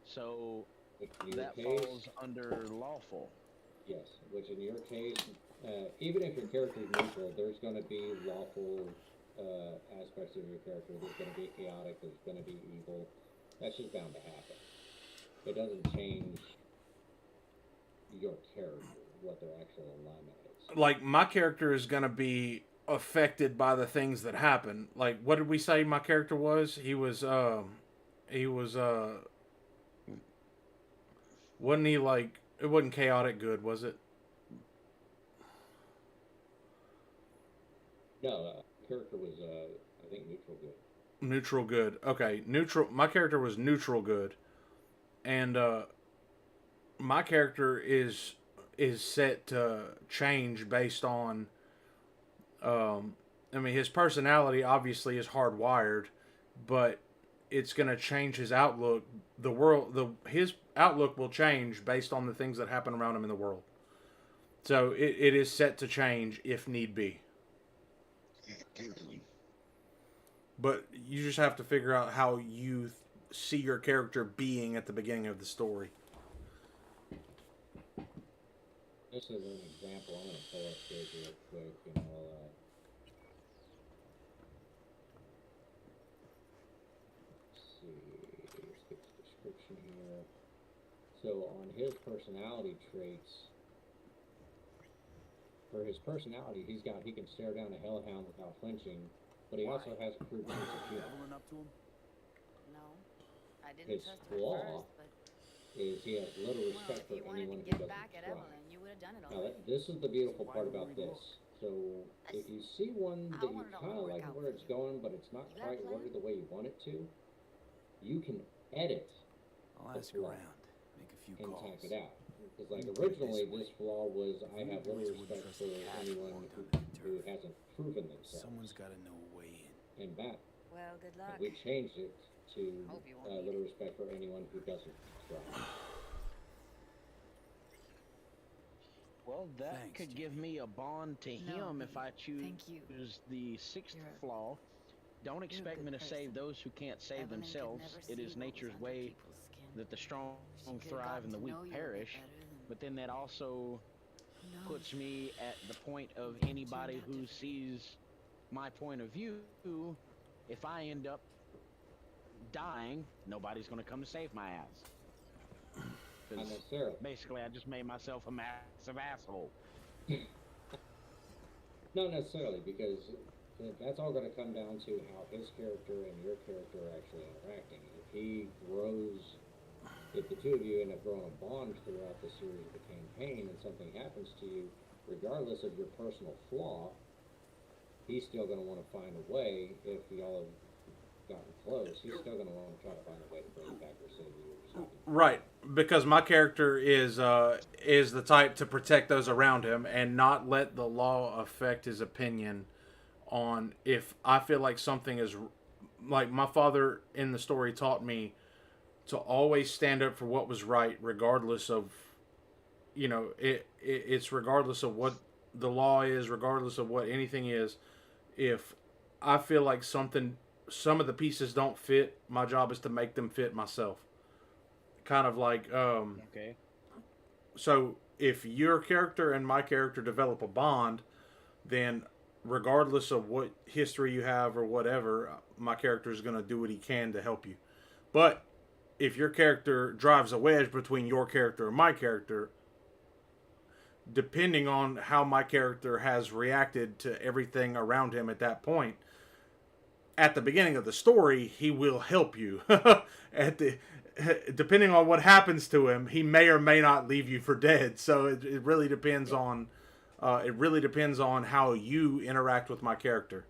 So In your that case, falls under lawful. yes. Which in your case, even if your character is neutral, there's going to be lawful aspects of your character. There's going to be chaotic. There's going to be evil. That's just bound to happen. It doesn't change your character, what their actual alignment is. Like, my character is going to be affected by the things that happen. Like, what did we say my character was? He was, wasn't he like, it wasn't chaotic good, was it? No, character was, I think, neutral good. Neutral good. Okay, neutral. My character was neutral good, and my character is set to change based on. I mean, his personality obviously is hardwired, but it's going to change his outlook. His outlook will change based on the things that happen around him in the world. So it is set to change if need be. But you just have to figure out how you see your character being at the beginning of the story. This is an example. I'm going to pull up here real quick, and I'll see. Let's get the description here. So on his personality traits, for his personality, he can stare down a hellhound without flinching, but he also has a proven sense of humor. Leveling up to him? No, I didn't His trust her flaw at first, but Is he has little well, respect if for you wanted anyone to who get doesn't back at try. Evelyn, you would have done it Now, already. this is the beautiful So why part would about we this. So, if you see one I that you want it all kind to of work like out where for it's you. going, but it's not You got a quite plan? worded the way you want it to, you can edit I'll The ask flaw. around. Make a few and calls. tack it out. Because, like, You put it originally, this way. this flaw was I You have boys little wouldn't respect trust for a cat anyone walked who under the turf. hasn't proven themselves Someone's got to know a way in. in battle. Well, good And luck. we changed it to Hope you won't need little it. respect for anyone who doesn't subscribe. Well, that Thanks, could Jimmy. give me a bond to No, him if I choose thank you. the sixth You're a- flaw. Don't You're a expect good me to person. save those who can't save Evelyn could themselves. never It see is what was nature's under way people's skin. that the strong She could have thrive gotten and the to weak know you a bit perish. better than But then that also who knows. puts me at the point of Turned anybody out who different. sees my point of view. If I end up dying, nobody's going to come to save my ass. Not 'Cause necessarily. basically, I just made myself a massive asshole. Not necessarily, because that's all going to come down to how his character and your character are actually interacting. If the two of you end up growing a bond throughout the series of the campaign and something happens to you, regardless of your personal flaw, he's still going to want to find a way, if y'all have gotten close, he's still going to want to try to find a way to bring you back or save you or something. Right, because my character is the type to protect those around him and not let the law affect his opinion on if I feel like something is like my father in the story taught me to always stand up for what was right regardless of it's regardless of what the law is, regardless of what anything is. If I feel like some of the pieces don't fit, my job is to make them fit myself. Kind of like Okay. so if your character and my character develop a bond, then regardless of what history you have or whatever, my character is going to do what he can to help you. But if your character drives a wedge between your character and my character, depending on how my character has reacted to everything around him at that point, at the beginning of the story, he will help you. At the depending on what happens to him, he may or may not leave you for dead. So it really depends on how you interact with my character.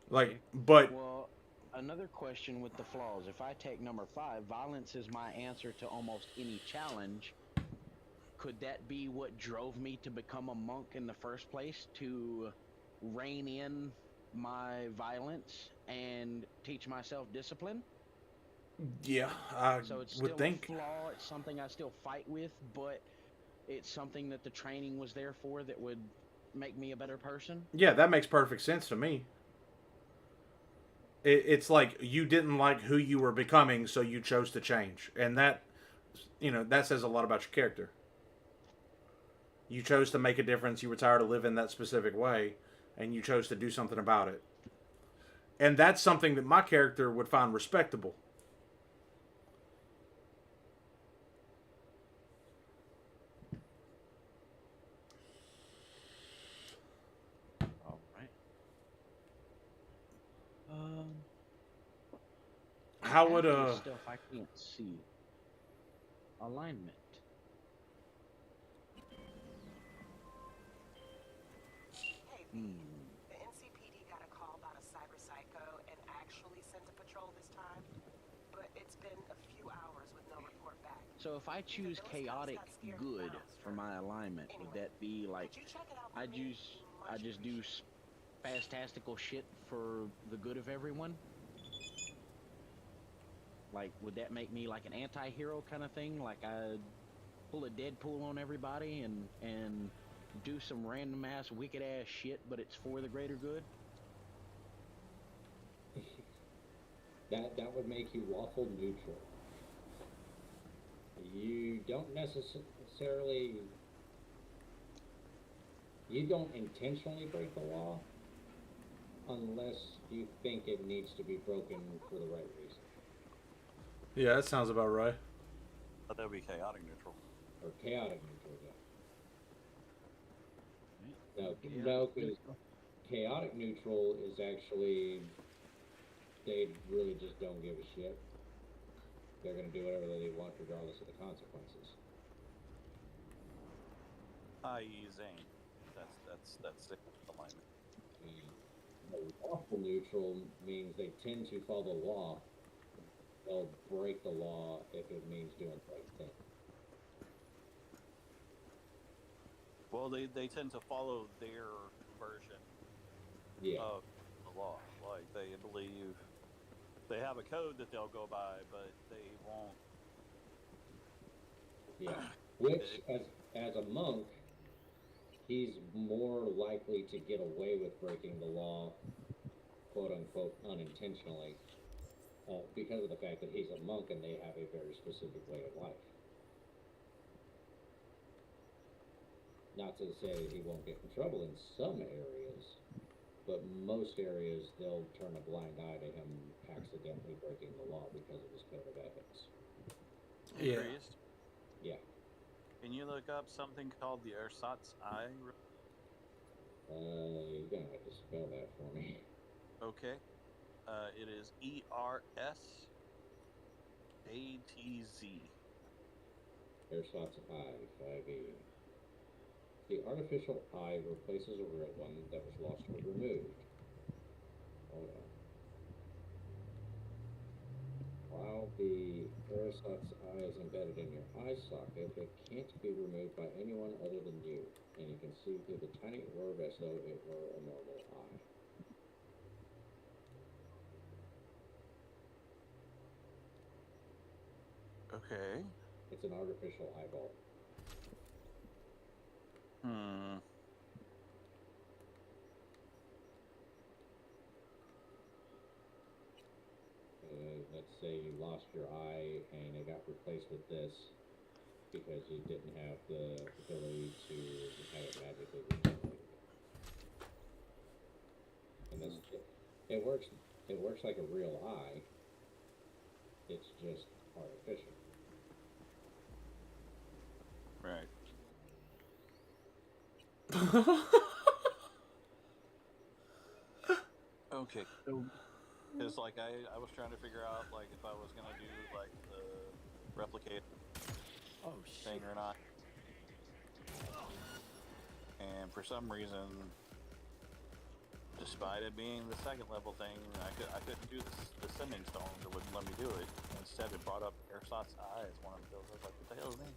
Like, but Well, another question with the flaws. If I take number 5, violence is my answer to almost any challenge. Could that be what drove me to become a monk in the first place? To rein in my violence and teach myself discipline? yeah, I So it's would still think. a flaw. It's something I still fight with, but it's something that the training was there for that would make me a better person. Yeah, that makes perfect sense to me. It's like you didn't like who you were becoming, so you chose to change, and that says a lot about your character. You chose to make a difference. You were tired of living that specific way, and you chose to do something about it. And that's something that my character would find respectable. All right. Um, How would half of the stuff I can't see. Alignment. Hey, V. The NCPD got a call about a cyber psycho and actually sent a patrol this time, but it's been a few hours with no report back. So if I choose chaotic good for my alignment, would that be like Could you check it out for I me? just I just do spastastical shit for the good of everyone? Like, would that make me like an anti-hero kind of thing? Like I pull a Deadpool on everybody and do some random ass wicked ass shit, but it's for the greater good? That would make you lawful neutral. You don't necessarily. You don't intentionally break the law unless you think it needs to be broken for the right reason. Yeah, that sounds about right. But that would be chaotic neutral. Or chaotic neutral, yeah. Yeah. No, because chaotic neutral is actually, they really just don't give a shit. They're going to do whatever they want regardless of the consequences. I.e. Zane. That's the alignment. And lawful neutral means they tend to follow the law. They'll break the law if it means doing the right thing. Well, they tend to follow their version Yeah. of the law. Like they believe They have a code that they'll go by, but they won't. Yeah. Which, as a monk, he's more likely to get away with breaking the law, quote unquote, unintentionally, because of the fact that he's a monk and they have a very specific way of life. Not to say that he won't get in trouble in some areas, but most areas they'll turn a blind eye to him accidentally breaking the law because of his code of ethics. Yeah. Priest, Yeah. can you look up something called the ersatz eye? You're gonna have to spell that for me. Okay. It is ERSATZ. Ersatz eye, 5E. The artificial eye replaces a real one that was lost or removed. Hold on. While the ersatz eye is embedded in your eye socket, it can't be removed by anyone other than you, and you can see through the tiny orb as though it were a normal eye. Okay. It's an artificial eyeball. Let's say you lost your eye and it got replaced with this because you didn't have the ability to have it magically regenerated. And that's it works. It works like a real eye. It's just artificial. Right. Okay. Because like I was trying to figure out like if I was gonna do like the replicate thing or not, and for some reason, despite it being the second level thing, I couldn't do the sending stone. It wouldn't let me do it. Instead, it brought up ersatz eye as one of those. I was like, what the hell is that?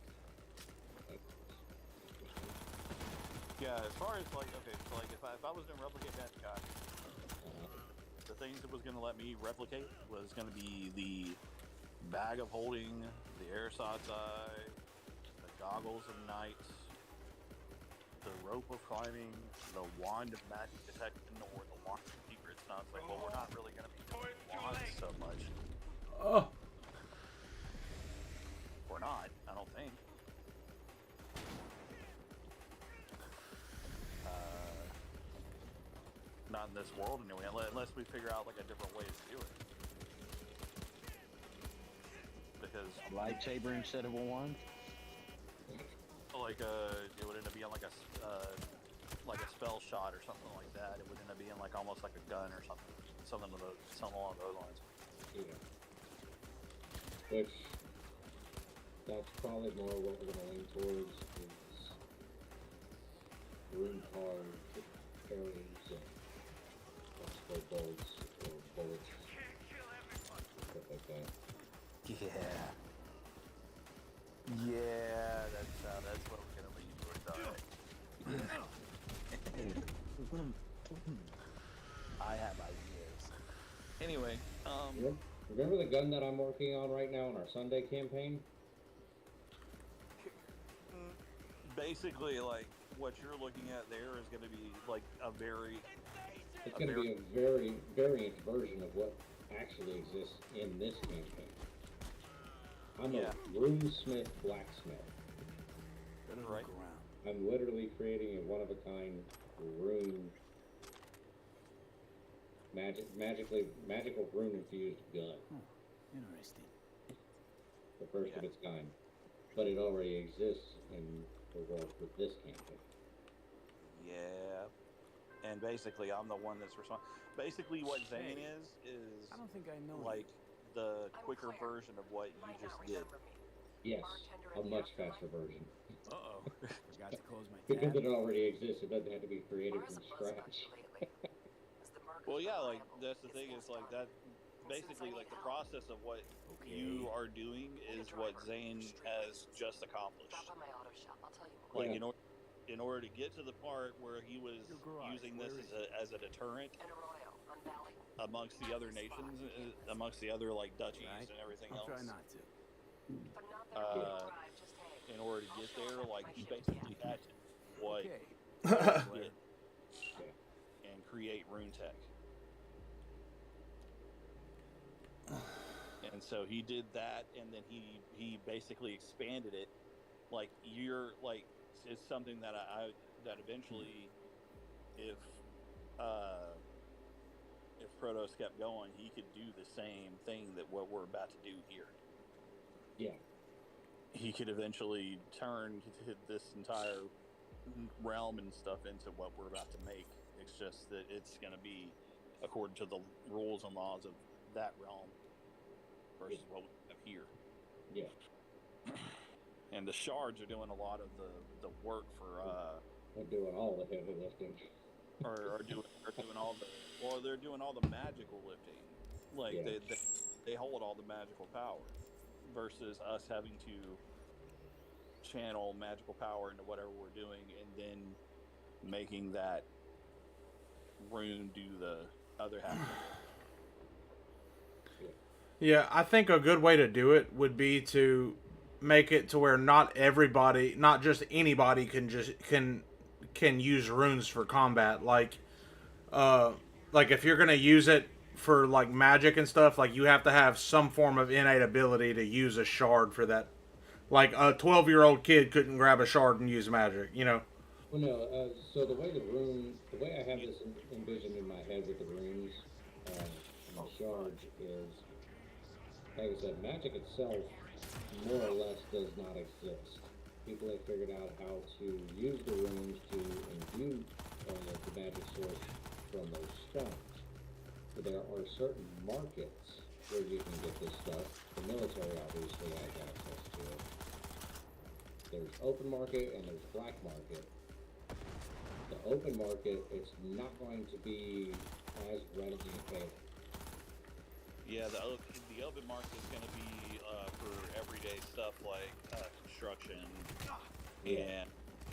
Yeah, as far as like okay, so like if I was gonna replicate that guy. The things that was going to let me replicate was going to be the bag of holding, the ersatz eye, the goggles of night, the rope of climbing, the wand of magic detection, or the wand of secrets. And I was like, well, we're not really going to be doing wands so much. Oh. We're not, I don't think. Not in this world anyway, unless we figure out like a different way to do it. Because A lightsaber instead of a wand? like it would end up being like a spell shot or something like that. It would end up being like almost like a gun or something along those lines. Yeah. Which that's probably more what we're gonna lean towards is rune cards, parries, and crossbow bolts or bullets, stuff like that. Yeah, that's what we're gonna lean towards. I have ideas. Anyway, remember the gun that I'm working on right now in our Sunday campaign? Basically, like what you're looking at there is going to be like It's going to be a very variant version of what actually exists in this campaign. I'm a runesmith blacksmith. Right. I'm literally creating a one-of-a-kind rune, magical rune-infused gun. Interesting. The first of its kind. But it already exists in the world for this campaign. Yeah. And basically, I'm the one that's responsible. Basically, what Zane is I don't think I know like the quicker version of what you just did. Yes, a much faster version. Uh-oh. Forgot to close my Because tab. it already exists, it doesn't have to be created from scratch. Well, yeah, like that's the thing is like that. Basically, like the process of what you are doing is what Zane has just accomplished. Like in order to get to the part where he was using this as a deterrent, amongst the other nations, amongst the other like duchies Right? and everything I'll else. try not to. But not that I Uh, drive, just hang. in order to I'll get show there, up like my he shift basically again. had to what Okay. get and create rune tech. And so he did that, and then he basically expanded it. Like you're like it's something that I that eventually, if uh, if Protos kept going, he could do the same thing that what we're about to do here. Yeah. He could eventually turn this entire realm and stuff into what we're about to make. It's just that it's going to be according to the rules and laws of that realm versus what we have here. Yeah. And the shards are doing a lot of the work for We're doing all the heavy lifting. are doing all the well they're doing all the magical lifting. Like Yeah. they hold all the magical power versus us having to channel magical power into whatever we're doing and then making that rune do the other half of it. Yeah, I think a good way to do it would be to make it to where not everybody, not just anybody, can use runes for combat. Like if you're gonna use it for like magic and stuff, like you have to have some form of innate ability to use a shard for that. Like a 12-year-old kid couldn't grab a shard and use magic, you know. Well, no. So the way I have this envisioned in my head with the runes and the shards is, like I said, magic itself more or less does not exist. People have figured out how to use the runes to imbue the magic source from those stones. But there are certain markets where you can get this stuff. The military obviously has access to it. There's open market and there's black market. The open market, it's not going to be as readily available. Yeah, the open market is going to be for everyday stuff like construction and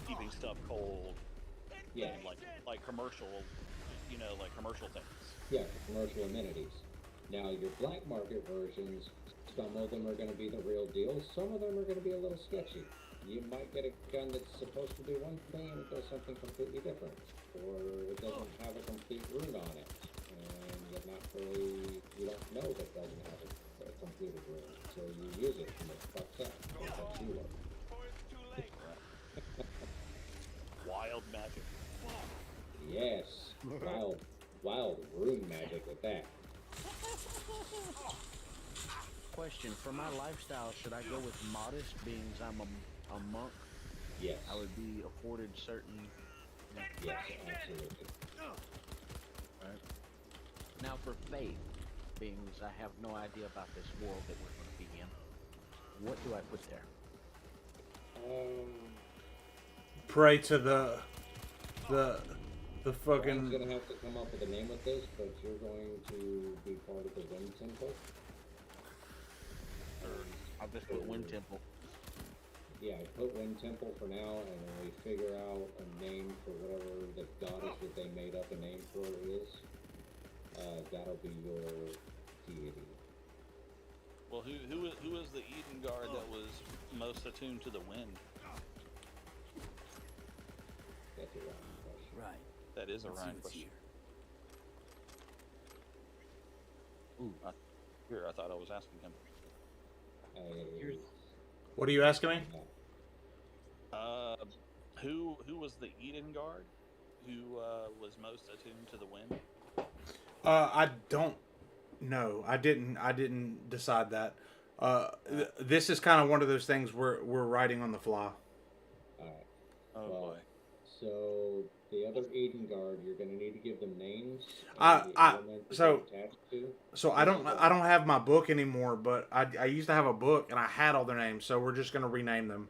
keeping stuff cold. Yeah. And like commercial, like commercial things. Yeah, for commercial amenities. Now, your black market versions, some of them are going to be the real deal. Some of them are going to be a little sketchy. You might get a gun that's supposed to do one thing and it does something completely different. Or it doesn't have a complete rune on it. And you don't know that it doesn't have a completed rune. So you use it and it fucks up. It fucks you up. Wild magic. Yes. Wild rune magic with that. Question: for my lifestyle, should I go with modest, being I'm a monk? Yes. I would be afforded certain. Yes, absolutely. Right. Now, for faith, being I have no idea about this world that we're going to be in, what do I put there? Pray to the Brian's fucking. gonna have to come up with a name with this, but you're going to be part of the Wind Temple. I'll just put Wind Temple. Yeah, put Wind Temple for now, and when we figure out a name for whatever the goddess that they made up a name for is, that'll be your deity. Well, who is the Eden Guard that was most attuned to the wind? That's a random question. Right. That is a Let's see rhyme what's question. here. Here, I thought I was asking him. What are you asking me? Who was the Eden Guard? Who was most attuned to the wind? I don't know. I didn't decide that. This is kind of one of those things we're writing on the fly. Alright. Oh Well, boy. So the other Eden Guard, you're gonna need to give them names. So I don't have my book anymore, but I used to have a book and I had all their names, so we're just gonna rename them.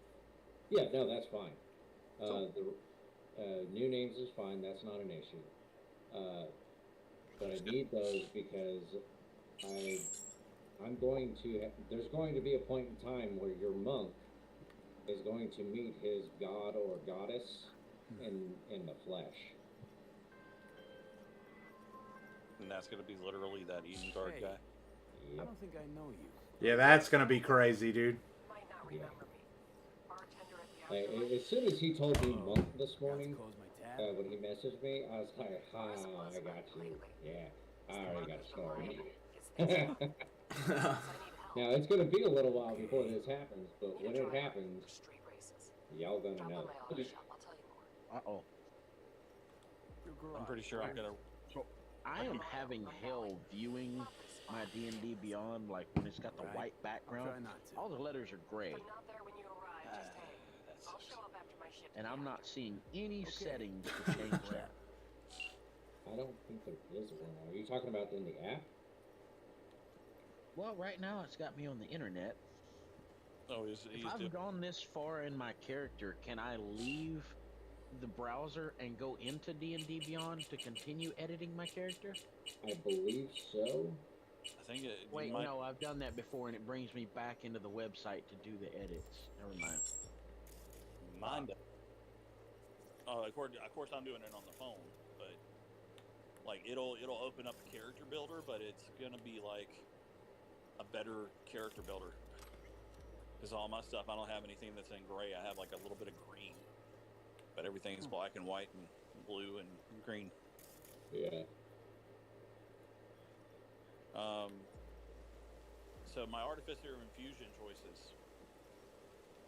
Yeah, no, that's fine. The new names is fine. That's not an issue. But I need those because I'm going to. There's going to be a point in time where your monk is going to meet his god or goddess in the flesh. And that's going to be literally that Eden Guard Hey. guy. I Yep. don't think I know you. Yeah, that's gonna be crazy, dude. Might not Yeah. remember me. Bartender at the Like, outdoor. as soon as he told me Oh, month this got to morning, close my tab. when he messaged me, I was like, "Ha, I got you. Yeah, I already got a story." Now it's gonna be a little while before this happens, but when it happens, Street races. y'all gonna Drop by know. my auto shop. I'll tell you more. Uh oh. Your garage. I'm pretty sure I'm going to. So I am having hell viewing my D&D Beyond, like when it's got the Right. white I'll background. try not to. All the letters are gray, If I'm not there when you arrive, just hang. I'll show up after my shift. and I'm not seeing any Okay. settings to change that. I don't think there is one. Are you talking about in the app? Well, right now it's got me on the internet. Oh, If he's I've doing. gone this far in my character, can I leave the browser and go into D&D Beyond to continue editing my character? I believe so. I think it. Wait, you might, no, I've done that before, and it brings me back into the website to do the edits. Never mind. Mine. Oh, of course, I'm doing it on the phone, but like it'll open up a character builder, but it's gonna be like a better character builder. Because all my stuff, I don't have anything that's in gray. I have like a little bit of green, but everything is black and white and blue and green. Yeah. So my Artificer of Infusion choices.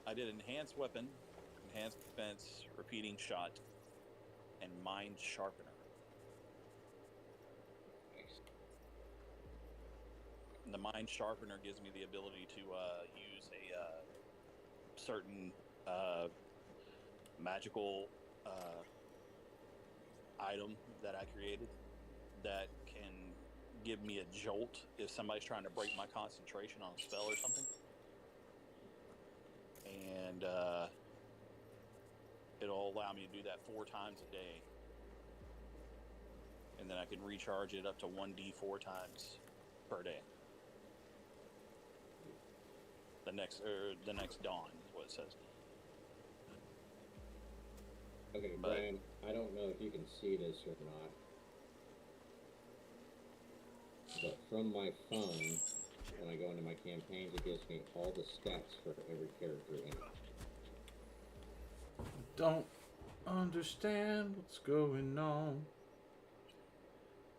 I did Enhanced Weapon, Enhanced Defense, Repeating Shot, and Mind Sharpener. And the Mind Sharpener gives me the ability to use a certain magical item that I created that can give me a jolt if somebody's trying to break my concentration on a spell or something. And it'll allow me to do that 4 times a day. And then I can recharge it up to 1d4 times per day. The next dawn is what it says. Okay, But- Brian, I don't know if you can see this or not, but from my phone, when I go into my campaigns, it gives me all the stats for every character in it. Don't understand what's going on.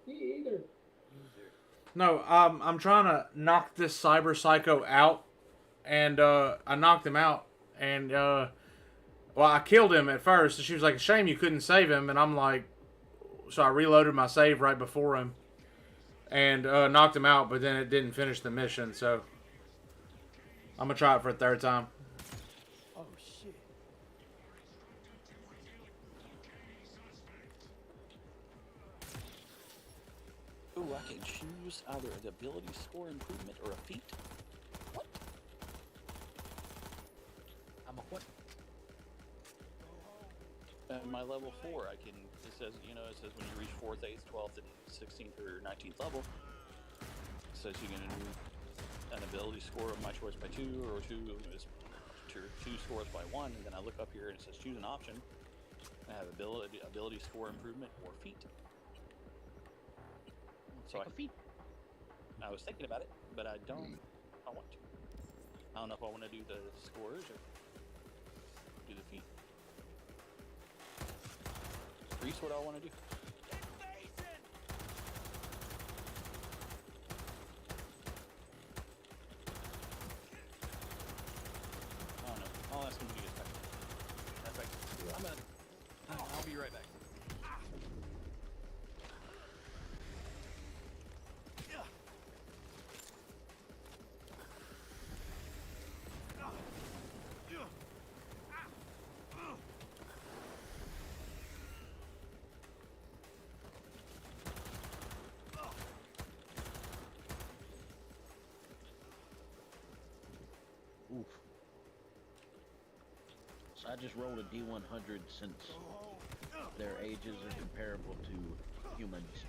Me either. No, I'm trying to knock this cyber psycho out, and I knocked him out, and well, I killed him at first, and she was like, "Shame you couldn't save him," and I'm like, so I reloaded my save right before him, and knocked him out, but then it didn't finish the mission, so I'm gonna try it for a third time. Oh shit. Ooh, I can choose either an ability score improvement or a feat. What? I'm a what? At my level 4, I can. It says, it says when you reach 4th, 8th, 12th, and 16th or 19th level, it says you can do an ability score of my choice by 2, or 2 scores by 1, and then I look up here and it says choose an option. I have ability score improvement or feat. So Take a feat. I was thinking about it, but I don't. I want to. I don't know if I want to do the scores or do the feat. Reese, what do I want to do? I don't know. I'll ask him when he gets back. Perfect. I'm gonna. I'll be right back. Oof. So I just rolled a D100 since their ages are comparable to humans,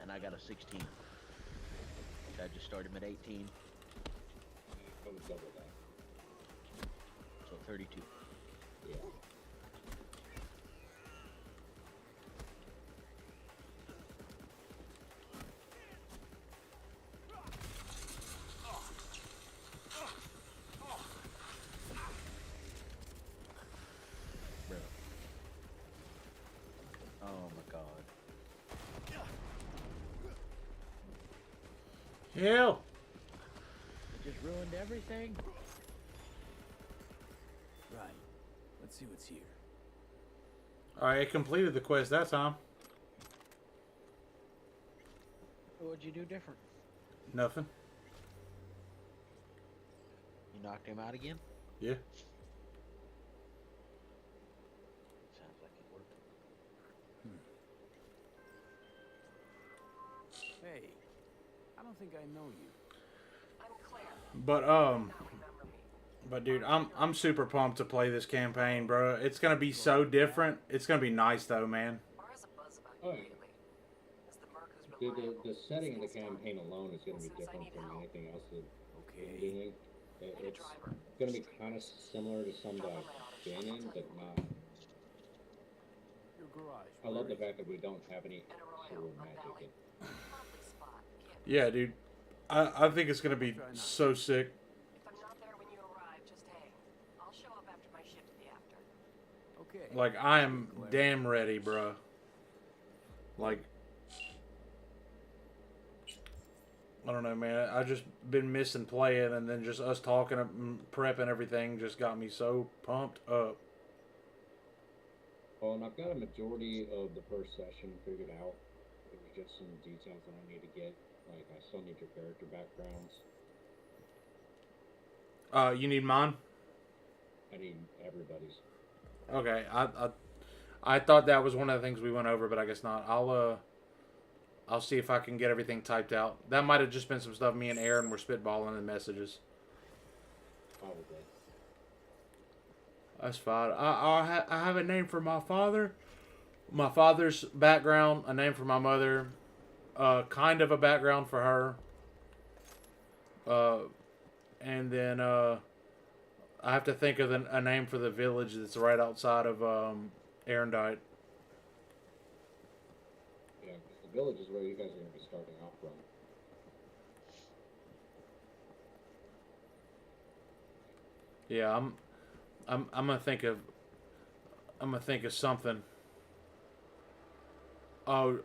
and I got a 16. So I just started him at 18, I would double that. so 32. Yeah. Hell. It just ruined everything. Right. Let's see what's here. Alright, it completed the quest that time. What'd you do different? Nothing. You knocked him out again? Yeah. Sounds like it worked. Hey, I don't think I know you. I'm Claire. But Not remember me. But dude, I'm super pumped to play this campaign, bro. It's gonna be so different. It's gonna be nice though, man. Or has a buzz about Oh, you yeah. lately? As the merc who's The setting of the campaign alone is going to be different from anything else that I'm Okay. doing. It's going to be kind of similar to some that I've been in, but not. Your garage. I love the where is fact that we don't have any And actual Arroyo, magic. Valley. Lovely spot. Can't Yeah, dude. I think it's gonna be so sick. If I'm not there when you arrive, just hang. I'll show up after my shift to the after. it? Okay. Like I am damn ready, bro. Like I don't know, man. I just been missing playing, and then just us talking and prepping everything just got me so pumped up. Well, and I've got a majority of the first session figured out. There's just some details that I need to get. Like, I still need your character backgrounds. You need mine? I need everybody's. Okay. I thought that was one of the things we went over, but I guess not. I'll see if I can get everything typed out. That might have just been some stuff me and Aaron were spitballing in messages. Probably. That's fine. I have a name for my father, my father's background, a name for my mother, kind of a background for her, and then I have to think of a name for the village that's right outside of Arendite. Yeah, because the village is where you guys are going to be starting off from. Yeah, I'm gonna think of something. Oh,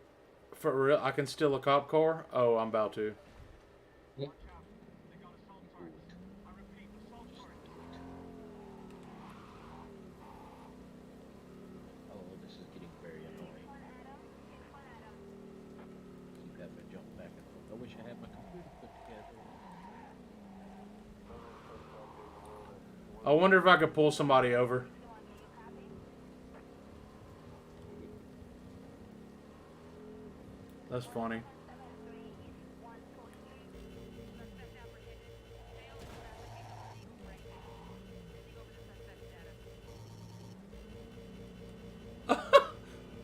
for real? I can steal a cop car? Oh, I'm about to. Oh, this is getting very annoying. Keep having to jump back and forth. I wish I had my computer put together. I wonder if I could pull somebody over. That's funny.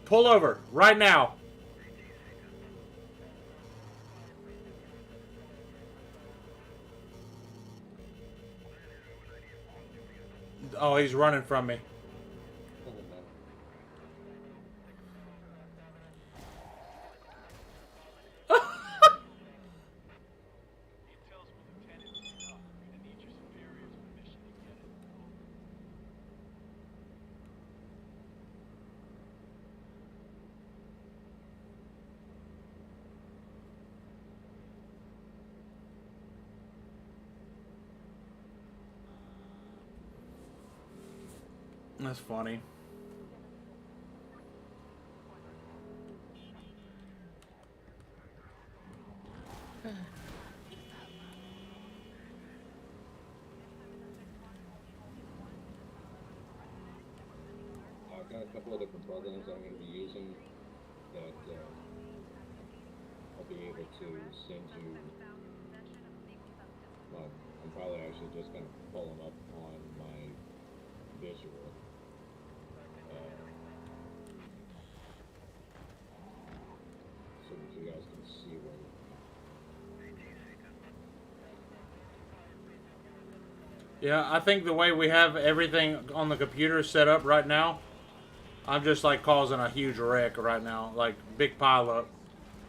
Pull over right now. Oh, he's running from me. That's funny. I've got a couple of different programs I'm going to be using that I'll be able to send you. Well, I'm probably actually just going to pull them up on my visual. So that you guys can see where. Yeah, I think the way we have everything on the computer set up right now, I'm just like causing a huge wreck right now. Like, big pile up.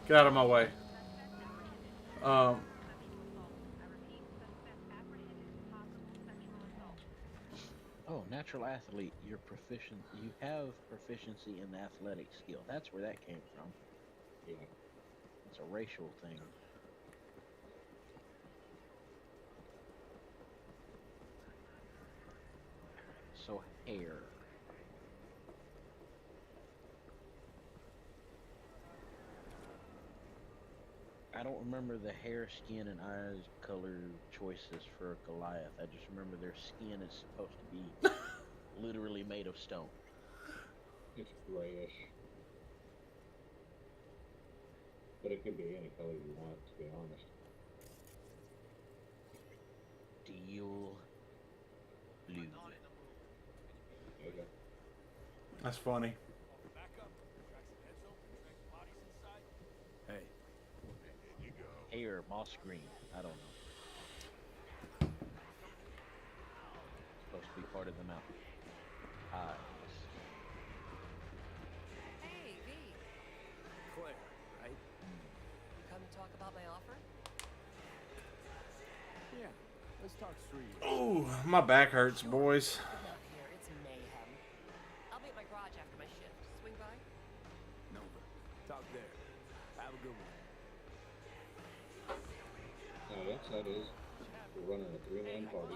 Get out of my way. Oh, natural athlete. You're proficient. You have proficiency in the athletic skill. That's where that came from. Yeah. It's a racial thing. So hair. I don't remember the hair, skin, and eyes color choices for Goliath. I just remember their skin is supposed to be literally made of stone. It's grayish. But it could be any color you want, to be honest. Steel blue. There you go. That's funny. Hey, Hair, moss green. I don't know. Supposed to be part of the mountain. Eyes. Hey, V. Claire, right? Come to talk about my offer? Yeah, let's talk street. Oh, my back hurts, boys. Good luck here. It's mayhem. I'll be at my garage after my shift. Swing by? Nova, talk there. Have a good one. Yes, that is. We're running a 3-man party.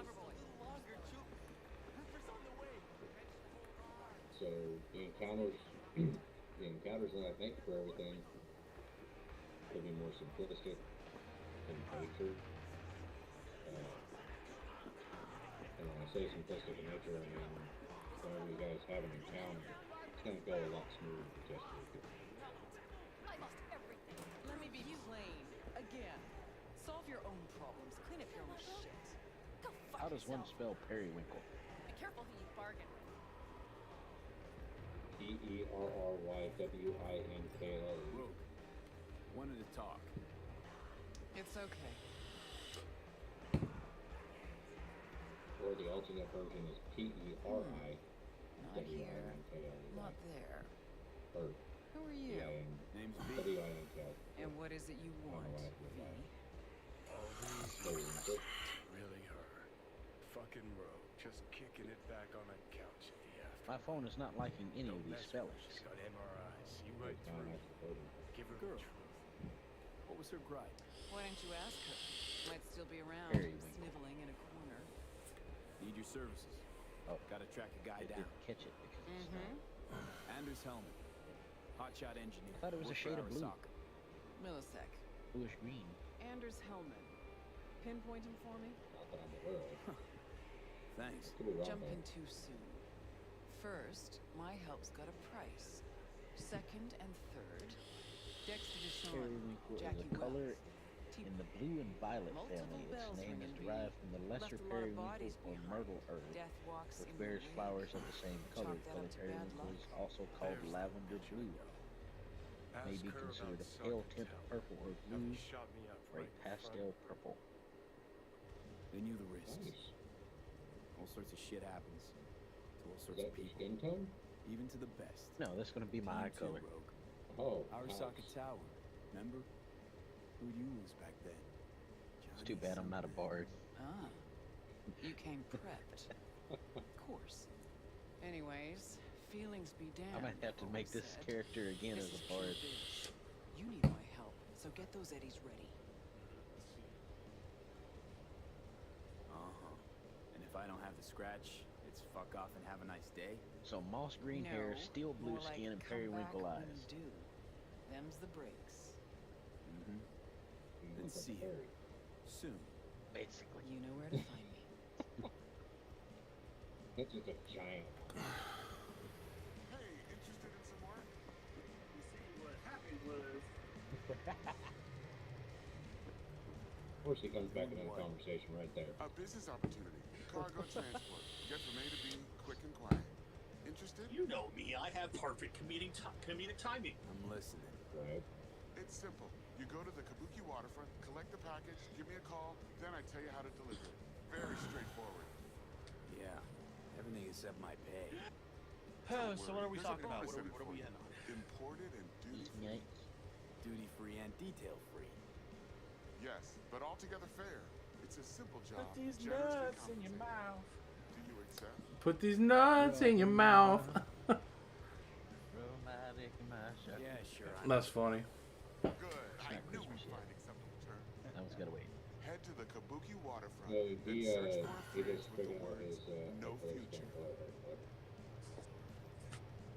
So the encounters, that I think for everything will be more simplistic in nature. And when I say simplistic in nature, I mean whenever you guys have an encounter, it's going to go a lot smoother than just I lost everything. Let me be plain. Again. Solve your own problems. Clean up your own shit. Go fuck How does one yourself. spell periwinkle? Be careful who you bargain with. Perrywinkel. Rogue, wanted to talk. It's okay. Or the alternate version is Perrywinkel. Not here. Not there. Or Who are you? Name's V. Winkel. And what is it you want? Really her. Fucking rogue. Just kicking it back on a couch at the after. My phone is not liking any of Don't these mess with spellings. her. She's got MRIs. See right through. Give her Girl. the truth. What was her gripe? Why don't you ask her? Might still be around, Periwinkle. sniveling in a corner. Need your services. Oh. Gotta track a guy I down. didn't catch it because it's not. Anders Hellman. Hotshot engineer. I thought it was a Worked for shade of blue. Arasaka. Millisec. Bluish green. Anders Hellman. Pinpoint him for me? Not that I'm aware of. Thanks. Could be wrong, Jump though. in too soon. First, my help's got a price. Second and third, Dexter Deshawn, Periwinkle is Jackie a color Wells. in the blue and violet Multiple family. Its bells name is ringing, derived from the lesser Left a lot of periwinkle bodies or behind. myrtle herb, Death walks which in bears the rain. flowers of the same color. Chalk that Color up to bad periwinkle luck. is also called There's the lavender picture blue. window. May Ask be her considered a about pale suck tint and of tell. purple or Now blue he shot me up or a right in front. pastel purple. They knew the risks. Nice. All sorts of shit happens. To all Is sorts that of your people. skin tone? Even to the best. No, that's going to be my eye You too, color. Rogue. Oh, Arasaka nice. Tower. Remember? Who'd you lose back then? It's too bad I'm not a bard. Ah, you came prepped. Of course. Anyways, feelings be damned. I might have to make this said. character again This as is a bard. pure biz. You need my help, so get those eddies ready. Uh-huh. And if I don't have the scratch, it's fuck off and have a nice day? So moss green hair, No, steel blue more like skin, and come periwinkle back when eyes. you do. Them's the breaks. Mm-hmm. You Then look like see a you. fairy. Soon. Basically. You know where to find me. That's just a giant. Hey, interested in some work? You see, what happened was... Of course, he comes back into the conversation right there. A business opportunity. Cargo transport. Get from A to B, quick and quiet. Interested? You know me. I have perfect comedic timing. I'm listening. Right? It's simple. You go to the Kabuki waterfront, collect the package, give me a call, then I tell you how to deliver it. Very straightforward. Yeah. Everything except my pay. So what are we There's a talking about? bonus in it What are for we you. in on? Imported and duty free. Yikes. Duty free and detail free. Yes, but altogether fair. It's a simple job. Put these generously nuts in your compensated. mouth. Do you accept? Put these nuts in your mouth. Romantic in my shot. Yeah, sure. That's funny. Good. It's I not knew Christmas we'd yet. find acceptable terms. That one's got to wait. Head to the Kabuki waterfront. No, Then he search for a he phrase just with the figured out words his no color future. scan color very quick.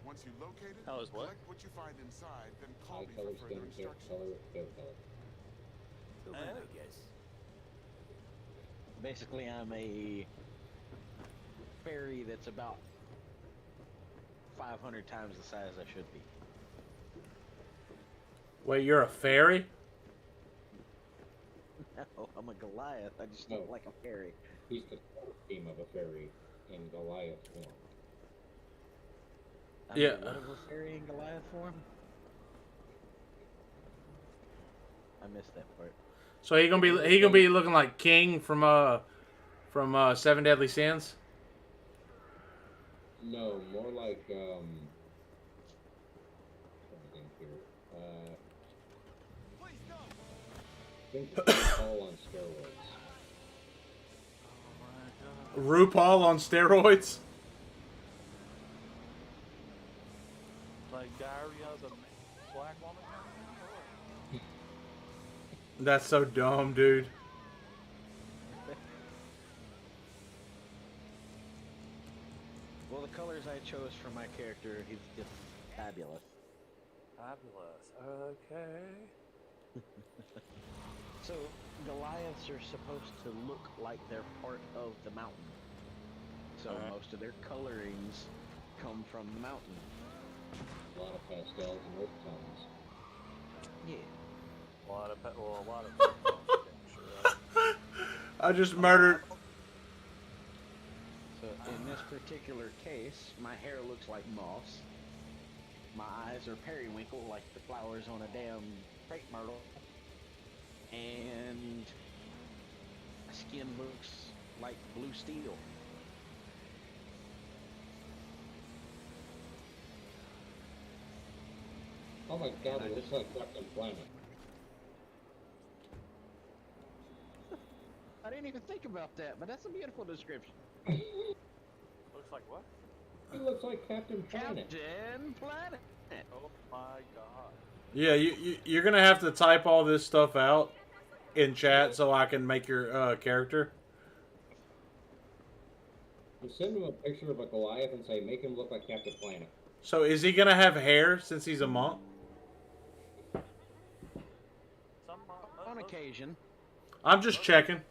Once you locate it, How is what? collect what you find inside, then call Eye me color, for skin further instructions. color, hair color. Still that, I guess. Basically, I'm a fairy that's about 500 times the size I should be. Wait, you're a fairy? No, I'm a Goliath. I just No. look like a fairy. He's the team of a fairy in Goliath form. I'm Yeah. What of a fairy in Goliath form? I missed that part. So he gonna be looking like King from Seven Deadly Sins? No, more like trying to think here. Think all on steroids. RuPaul on steroids? Like Diary of a Black Woman? That's so dumb, dude. Well, the colors I chose for my character, he's just fabulous. Fabulous. Okay. So, Goliaths are supposed to look like they're part of the mountain. So most of their colorings come from the mountain. A lot of pastels and earth tones. Yeah. A lot of I just murdered. So in this particular case, my hair looks like moss. My eyes are periwinkle like the flowers on a damn crepe myrtle. And my skin looks like blue steel. Oh my god, it looks like Captain Planet. I didn't even think about that, but that's a beautiful description. Looks like what? He looks like Captain Planet. Captain Planet. Oh my god. Yeah, you're gonna have to type all this stuff out in chat so I can make your character. Just send him a picture of a Goliath and say, make him look like Captain Planet. So is he gonna have hair since he's a monk? On occasion. I'm just checking.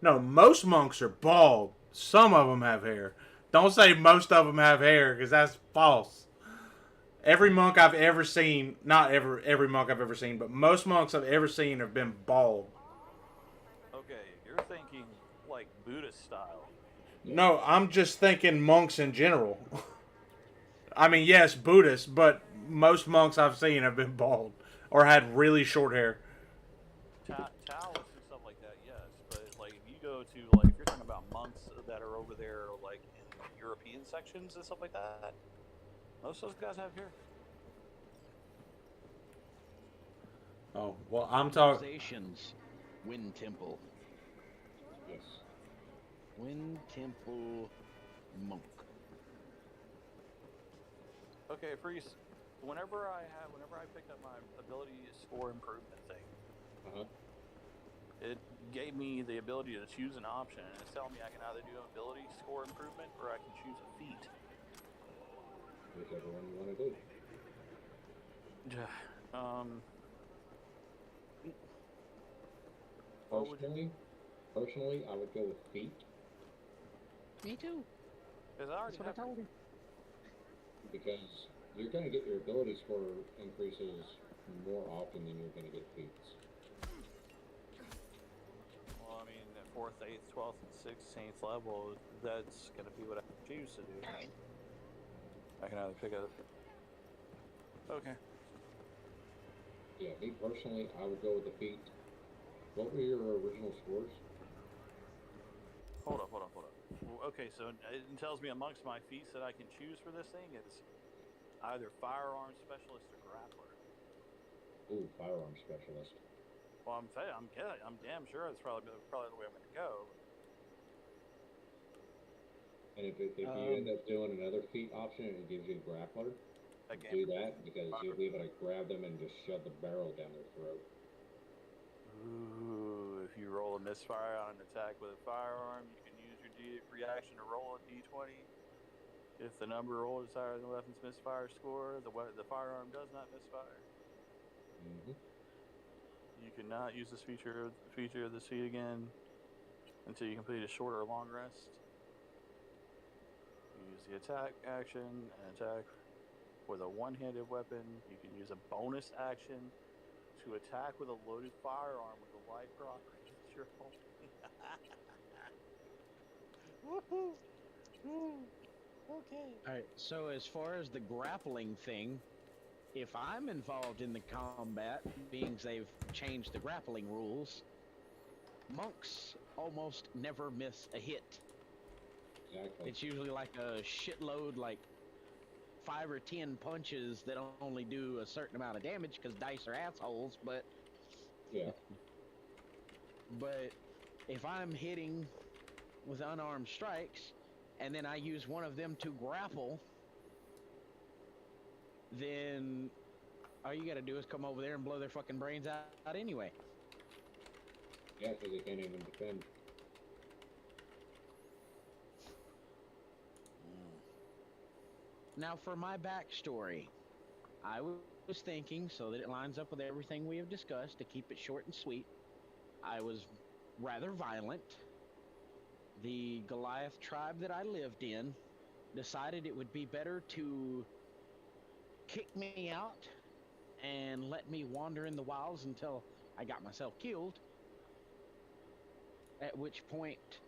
No, most monks are bald. Some of them have hair. Don't say most of them have hair, because that's false. Every monk I've ever seen, not every monk I've ever seen, but most monks I've ever seen have been bald. Okay, you're thinking like Buddhist style. No, I'm just thinking monks in general. I mean, yes, Buddhists, but most monks I've seen have been bald or had really short hair. Taoists and stuff like that, yes. But like if you go to like if you're talking about monks that are over there like in European sections and stuff like that, most of those guys have hair. Oh, well, I'm talking. Civilizations. Wind Temple. Yes. Wind Temple monk. Okay, Freeze. Whenever I picked up my ability score improvement thing, it gave me the ability to choose an option, and it's telling me I can either do an ability score improvement or I can choose a feat. Whichever one you want to do. Personally, I would go with feet. Me too. Because I already That's what I told him. Because you're going to get your ability score increases more often than you're going to get feats. Well, I mean, at 4th, 8th, 12th, and 16th level, that's going to be what I choose to do. I can either pick up. Okay. Yeah, me personally, I would go with the feet. What were your original scores? Hold up. Okay, so it tells me amongst my feats that I can choose for this thing, it's either firearm specialist or grappler. Ooh, firearm specialist. Well, I'm damn sure that's probably the way I'm going to go. And if you end up doing another feat option and it gives you grappler, do that because you'll be able to grab them and just shove the barrel down their throat. Ooh, if you you roll a misfire on an attack with a firearm, you can use your reaction to roll a d20. If the number rolled is higher than the weapon's misfire score, the firearm does not misfire. You cannot use this feature of the feat again until you complete a short or long rest. You use the attack action and attack with a one-handed weapon. You can use a bonus action to attack with a loaded firearm with a light property that you're holding. Woohoo! Ooh. Okay. Alright, so as far as the grappling thing, if I'm involved in the combat, being they've changed the grappling rules, monks almost never miss a hit. Exactly. It's usually like a shitload, like 5 or 10 punches that only do a certain amount of damage because dice are assholes, but Yeah. but if I'm hitting with unarmed strikes and then I use one of them to grapple, then all you gotta do is come over there and blow their fucking brains out anyway. Yeah, because they can't even defend. Now for my backstory, I was thinking, so that it lines up with everything we have discussed, to keep it short and sweet, I was rather violent. The Goliath tribe that I lived in decided it would be better to kick me out and let me wander in the wilds until I got myself killed, at which point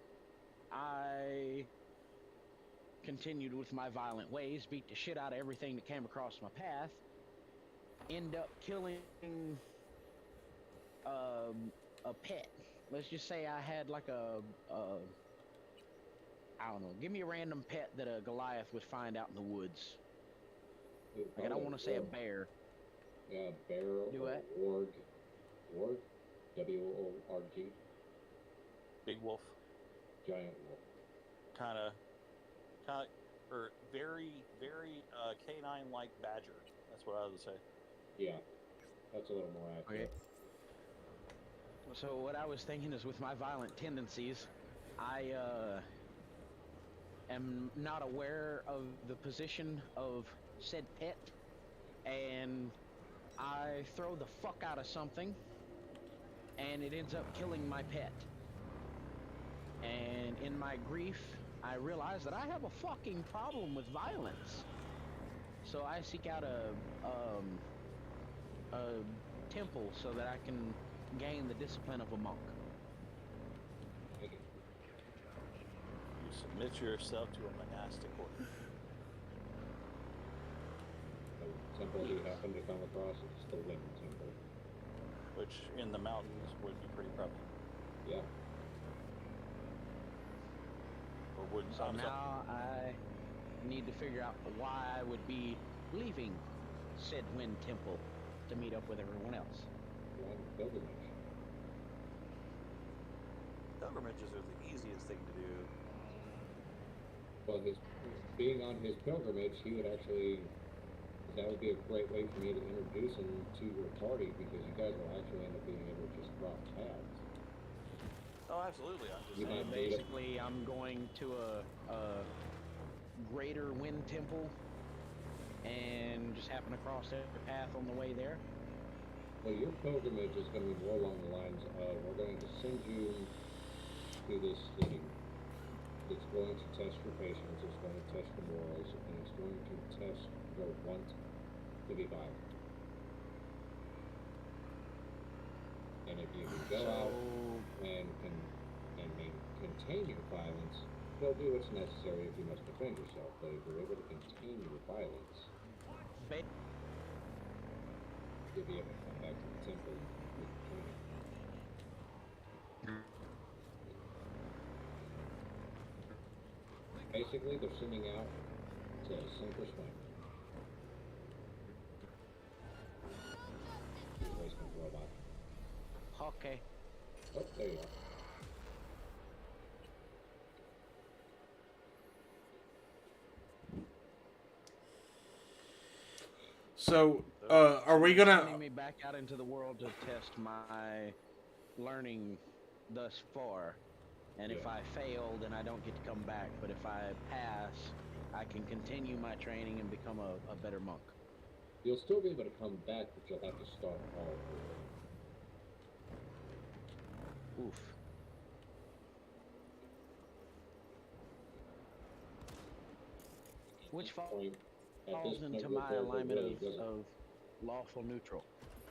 I continued with my violent ways, beat the shit out of everything that came across my path, end up killing a pet. Let's just say I had like I don't know, give me a random pet that a Goliath would find out in the woods. Like, I don't want to say a bear. Yeah, bear Do or what? warg. Warg? W-O-R-G. Big wolf. Giant wolf. Kind of, or very, very canine-like badger. That's what I would say. Yeah, that's a little more accurate. Okay. So what I was thinking is, with my violent tendencies, I am not aware of the position of said pet, and I throw the fuck out of something, and it ends up killing my pet. And in my grief, I realize that I have a fucking problem with violence. So I seek out a temple so that I can gain the discipline of a monk. You submit yourself to a monastic order. The temple you happen to come across is the Wind Temple. Which in the mountains would be pretty prevalent. Yeah. Or wouldn't. So now I need to figure out why I would be leaving said Wind Temple to meet up with everyone else. One pilgrimage. Pilgrimages are the easiest thing to do. Well, being on his pilgrimage, he would actually. That would be a great way for me to introduce him to your party, because you guys will actually end up being able to just drop paths. Oh, absolutely. Basically, I'm going to a greater Wind Temple and just happen across their path on the way there. Well, your pilgrimage is going to be more along the lines of, we're going to send you to this city. It's going to test your patience, it's going to test your morals, and it's going to test your want to be violent. And if you can go out and contain your violence, you'll do what's necessary if you must defend yourself. But if you're able to contain your violence, you'll be able to come back to the temple with training. Basically, they're sending out to sink or swim. Replacement robot. Okay. Oh, there you are. So, are we gonna? Sending me back out into the world to test my learning thus far. And if Yeah. I fail, then I don't get to come back. But if I pass, I can continue my training and become a better monk. You'll still be able to come back, but you'll have to start all over. Oof. Which At this falls point, into your my character alignment really doesn't. of lawful neutral.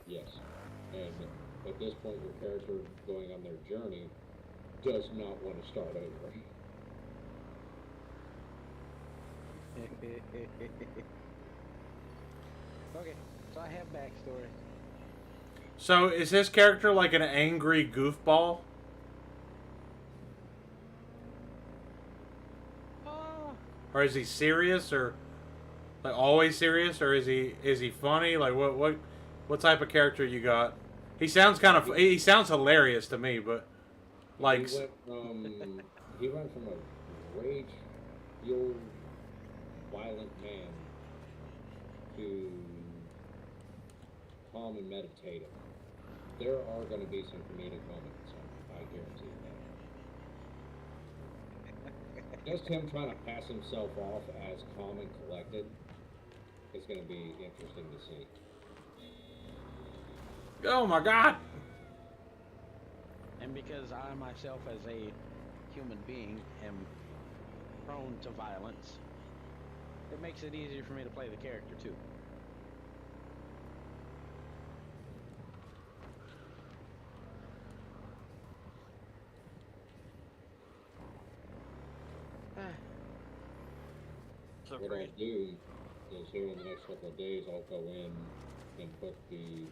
Yes. And at this point, your character going on their journey does not want to start over. Okay, so I have backstory. So is his character like an angry goofball? Or is he serious, or like always serious, or is he funny? Like what type of character you got? He sounds he sounds hilarious to me, but like he went from a rage-fueled, violent man to calm and meditative. There are going to be some comedic moments, I guarantee that. Just him trying to pass himself off as calm and collected is going to be interesting to see. oh my god. And because I myself, as a human being, am prone to violence, it makes it easier for me to play the character too. So What I'll do is here in the next couple of days, I'll go in and put the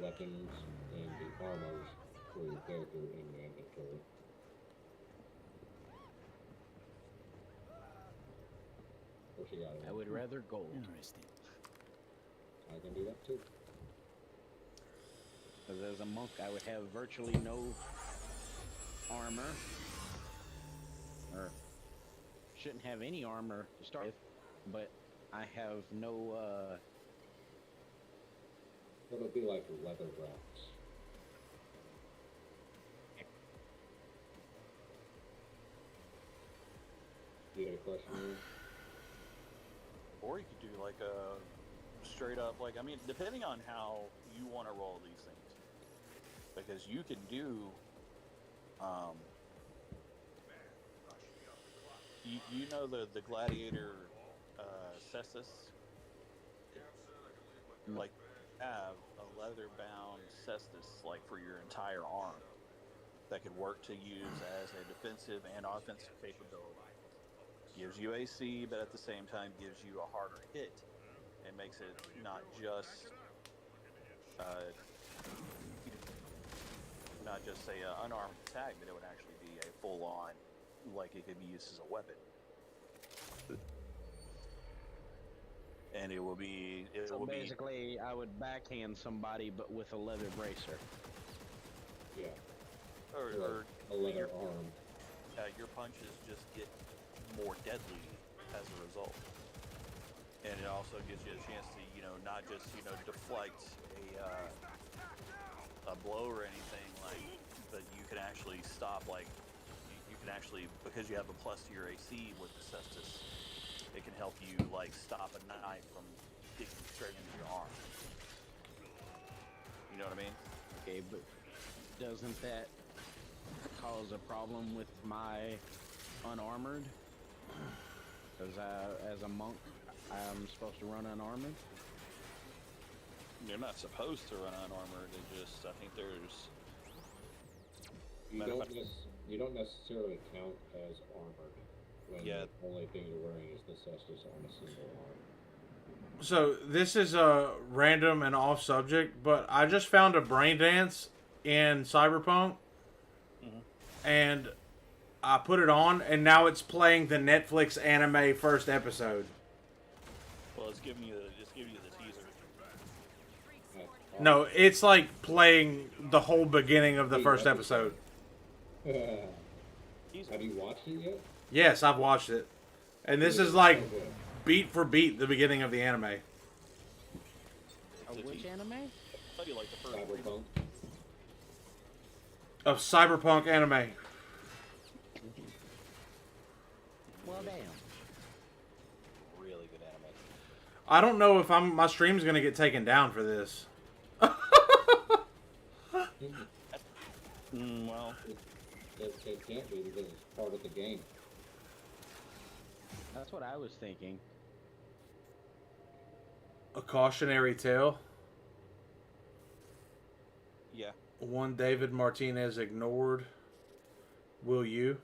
weapons and the armors for your character in the inventory. What you got? I would rather gold. Interesting. I can do that too. Because as a monk, I would have virtually no armor. Or shouldn't have any armor to start with, but I have no, It'll be like leather wraps. You had a question? Ian? Or you could do like a straight up, like, I mean, depending on how you want to roll these things, because you can do, you know the gladiator cestus, like have a leather bound cestus like for your entire arm that could work to use as a defensive and offensive capability. Gives you AC, but at the same time gives you a harder hit. It makes it not just say an unarmed attack, but it would actually be a full on, like it could be used as a weapon. And it will be. so basically, I would backhand somebody, but with a leather bracer. Yeah. Or a leather arm. Your punches just get more deadly as a result. And it also gives you a chance to, not just, deflect a blow or anything, like, but you can actually stop, like, you can actually, because you have a plus to your AC with the cestus, it can help you, like, stop a knife from digging straight into your arm. You know what I mean? Okay, but doesn't that cause a problem with my unarmored? Because as a monk, I'm supposed to run unarmored? You're not supposed to run unarmored. It just, I think there's... You don't necessarily count as armored when the only thing you're wearing is the cestus on a single arm. So this is a random and off subject, but I just found a brain dance in Cyberpunk, and I put it on, and now it's playing the Netflix anime first episode. Well, it's giving you the teaser. No, it's like playing the whole beginning of the first episode. Have you watched it yet? Yes, I've watched it. And this is like beat for beat the beginning of the anime. Which anime? I thought you liked the first Cyberpunk. of Cyberpunk anime. Well, damn. Really good anime. I don't know if my stream's gonna get taken down for this. Well, It can't be because it's part of the game. That's what I was thinking. A cautionary tale. yeah. One David Martinez ignored. Will you?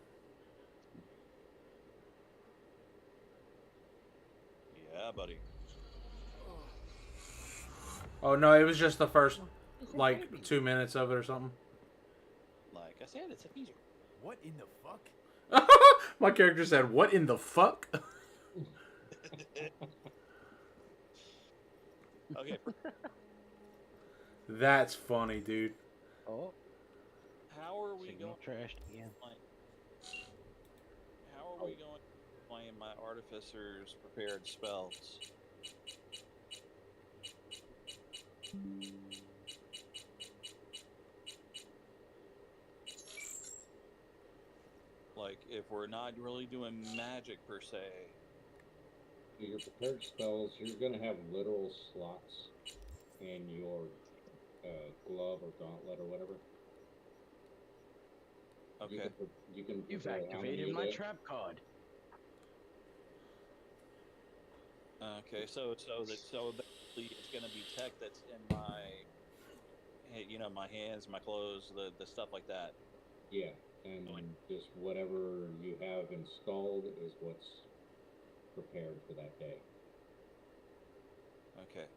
Yeah, buddy. Oh no, it was just the first like 2 minutes of it or something. Like I said, it's a feature. What in the fuck? My character said, "What in the fuck?" Okay. That's funny, dude. Oh, How are we signal going? trashed again. How are we going to playing my artificer's prepared spells? Like, if we're not really doing magic per se, Your prepared spells, you're going to have literal slots in your glove or gauntlet or whatever. okay. You can You've control how many activated you my do. trap card. Okay, so basically it's gonna be tech that's in my, my hands, my clothes, the stuff like that. Yeah, and just whatever you have installed is what's prepared for that day. Okay.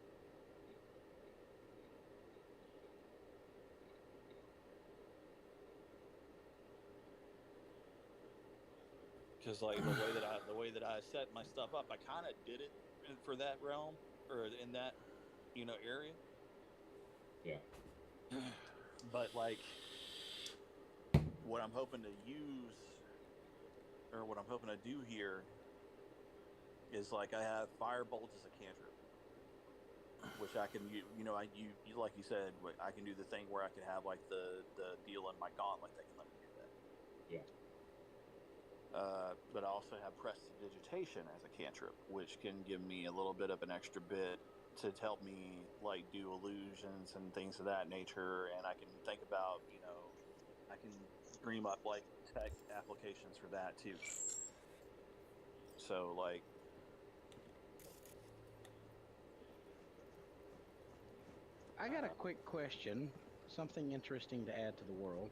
Because like the way that I set my stuff up, I kind of did it for that realm or in that area. Yeah. But like what I'm hoping to use or what I'm hoping to do here is like I have firebolt as a cantrip, which I can you like you said, I can do the thing where I can have like the deal in my gauntlet that can let me do that. Yeah. But I also have prestidigitation as a cantrip, which can give me a little bit of an extra bit to help me like do illusions and things of that nature. And I can think about, I can dream up like tech applications for that too. So like, I got a quick question. Something interesting to add to the world.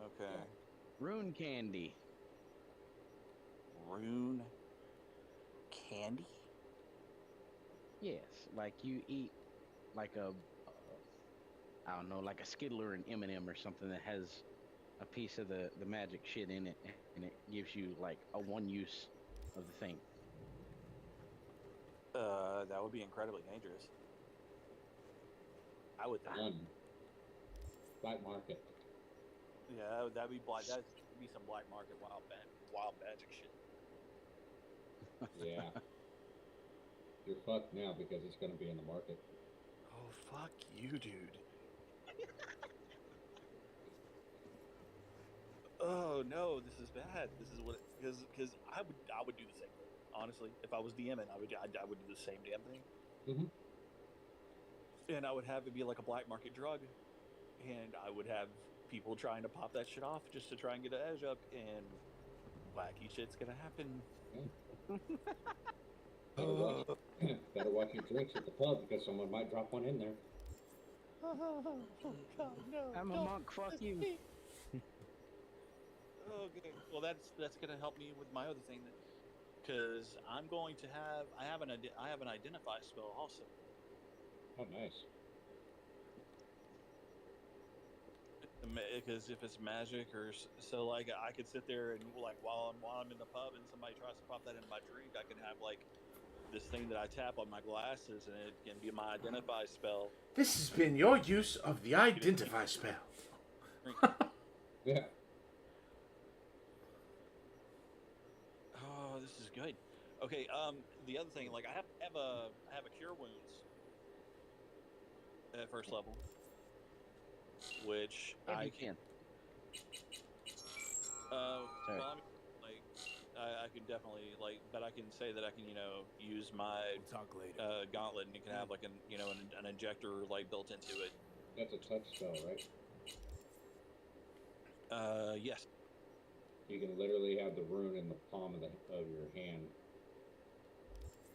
okay, Rune candy. rune candy. Yes, like you eat like I don't know, like a Skittler or an M&M or something that has a piece of the magic shit in it, and it gives you like a one use of the thing. That would be incredibly dangerous. I would think. None. Black market. Yeah, that'd be black. That'd be some black market wild magic shit. Yeah. You're fucked now because it's going to be in the market. Oh fuck you, dude. Oh no, this is bad. This is what because I would do the same thing. Honestly, if I was DMing, I would do the same damn thing. Mm-hmm. And I would have it be like a black market drug, and I would have people trying to pop that shit off just to try and get an edge up, and wacky shit's gonna happen. Better watch your drinks at the pub because someone might drop one in there. Oh, God, no. I'm a don't. monk, fuck It's you. me. Okay, well that's gonna help me with my other thing then, because I have an identify spell also. Oh, nice. Because if it's magic so like I could sit there and like while I'm in the pub and somebody tries to pop that in my drink, I can have like this thing that I tap on my glasses and it can be my identify spell. This has been your use of the identify spell. Yeah. Oh, this is good. Okay, the other thing, like I have a cure wounds at first level. which If I you can. can. Sorry. Well, I mean, like, I can definitely like, but I can say that I can, use my We'll talk later. gauntlet, and it can have like an injector like built into it. That's a touch spell, right? Yes. You can literally have the rune in the palm of your hand.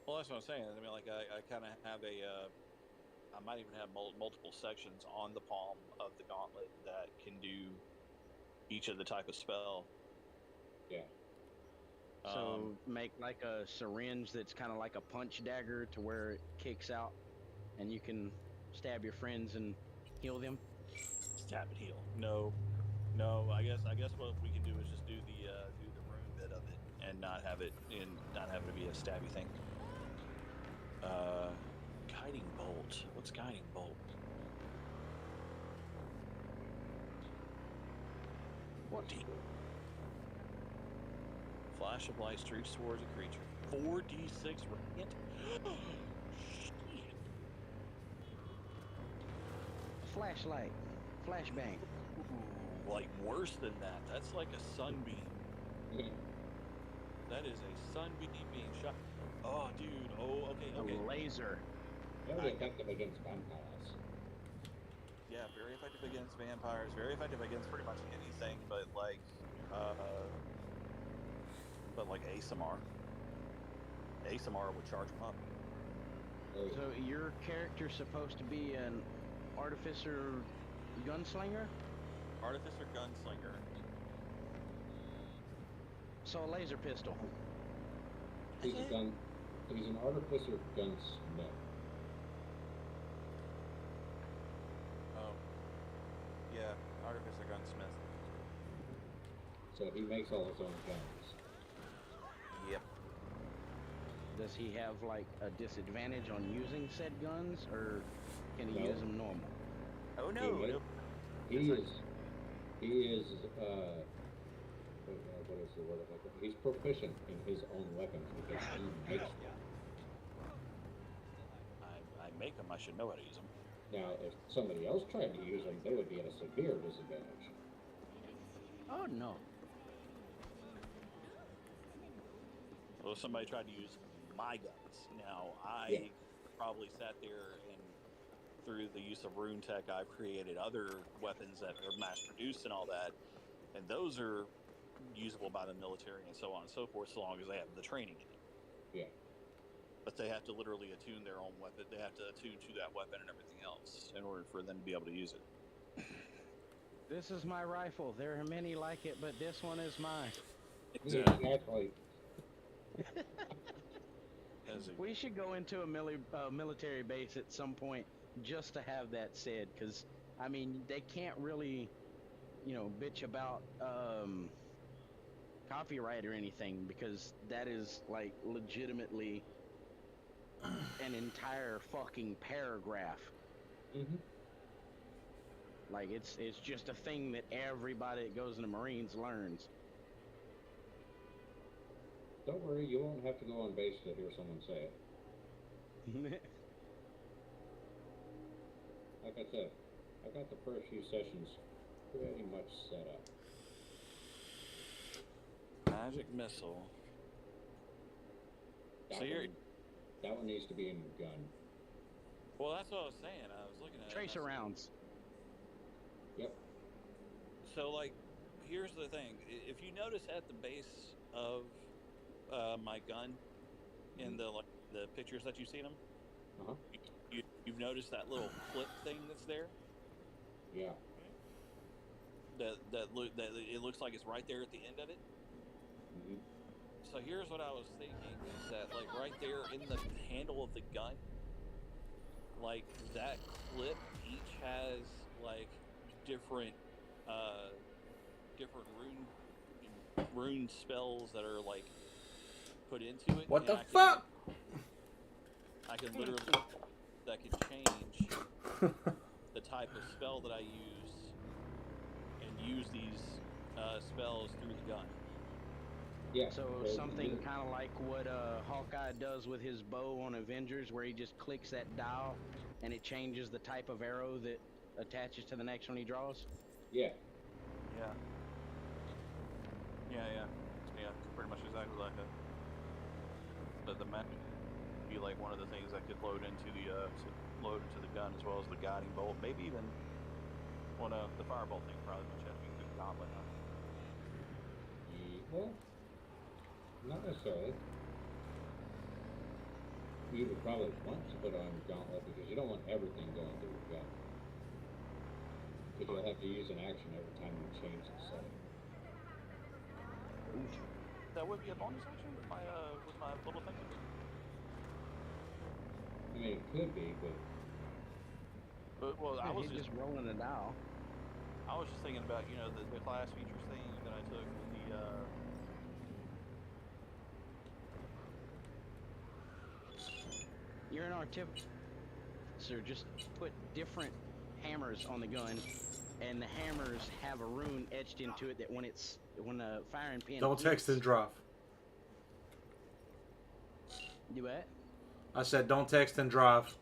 Well, that's what I'm saying. I mean, like, I kind of have I might even have multiple sections on the palm of the gauntlet that can do each of the type of spell. Yeah. So make like a syringe that's kind of like a punch dagger to where it kicks out, and you can stab your friends and heal them. Stab and heal. No. I guess what we can do is just do the rune bit of it and not have it to be a stabby thing. Guiding bolt. What's guiding bolt? What? Flash of light streaks towards a creature. 4d6 radiant. Flashlight, flashbang. Ooh, like worse than that. That's like a sunbeam. That is a sunbeam being shot. Oh, dude. Oh, okay. A laser. Very effective against vampires. Yeah, very effective against vampires. Very effective against pretty much anything, but like ASMR. ASMR would charge them up. So your character's supposed to be an artificer gunslinger? Artificer gunslinger. So a laser pistol. He's an artificer gunsmith. Oh. Yeah, artificer gunsmith. So he makes all his own guns. Yep. Does he have like a disadvantage on using said guns, or can he use them normal? Oh no. He is what is the word of it? He's proficient in his own weapons because he makes them. I make them. I should know how to use them. Now, if somebody else tried to use them, they would be at a severe disadvantage. Oh no. Well, if somebody tried to use my guns. Now, I probably sat there and through the use of rune tech, I've created other weapons that are mass produced and all that. And those are usable by the military and so on and so forth, so long as they have the training in it. Yeah. But they have to literally attune their own weapon. They have to attune to that weapon and everything else in order for them to be able to use it. This is my rifle. There are many like it, but this one is mine. Exactly. We should go into a military base at some point just to have that said, because I mean they can't really, bitch about copyright or anything, because that is like legitimately an entire fucking paragraph. Mm-hmm. Like it's just a thing that everybody that goes in the Marines learns. Don't worry, you won't have to go on base to hear someone say it. Like I said, I got the first few sessions pretty much set up. Magic missile. That one needs to be in your gun. Well, that's what I was saying. I was looking at tracer rounds. Yep. So, like, here's the thing. If you notice at the base of my gun in the pictures that you've seen them, you've noticed that little clip thing that's there. Yeah. That it looks like it's right there at the end of it. Mm-hmm. So here's what I was thinking: is that like right there in the handle of the gun, like that clip each has like different rune spells that are like put into it. What the fuck? I can literally that can change the type of spell that I use and use these spells through the gun. Yeah. So something kind of like what Hawkeye does with his bow on Avengers, where he just clicks that dial and it changes the type of arrow that attaches to the next one he draws. Yeah. Yeah. Yeah. Pretty much exactly like that. But the map be like one of the things that could load into the gun as well as the guiding bolt. Maybe even the firebolt thing probably much have to be the gauntlet. Huh? Well, not necessarily. You would probably want to put on gauntlet because you don't want everything going through your gun. Because you'll have to use an action every time you change the setting. That would be a bonus action with my little thing. I mean, it could be, But well, I was just rolling a dial. I was just thinking about the class features thing that I took with the. You're an artificer. Just put different hammers on the gun, and the hammers have a rune etched into it that when the firing pin. Don't text and drive. You what? I said don't text and drive.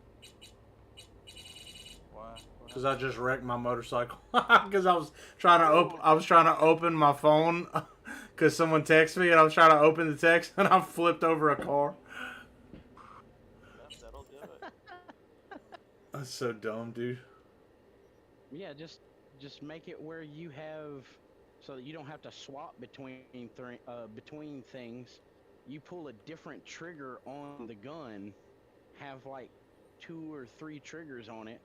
Why? Because I just wrecked my motorcycle. Because I was trying to open my phone. Because someone texted me and I was trying to open the text and I flipped over a car. That'll do it. That's so dumb, dude. Yeah, just make it where you have, so that you don't have to swap between things. You pull a different trigger on the gun, have like 2 or 3 triggers on it.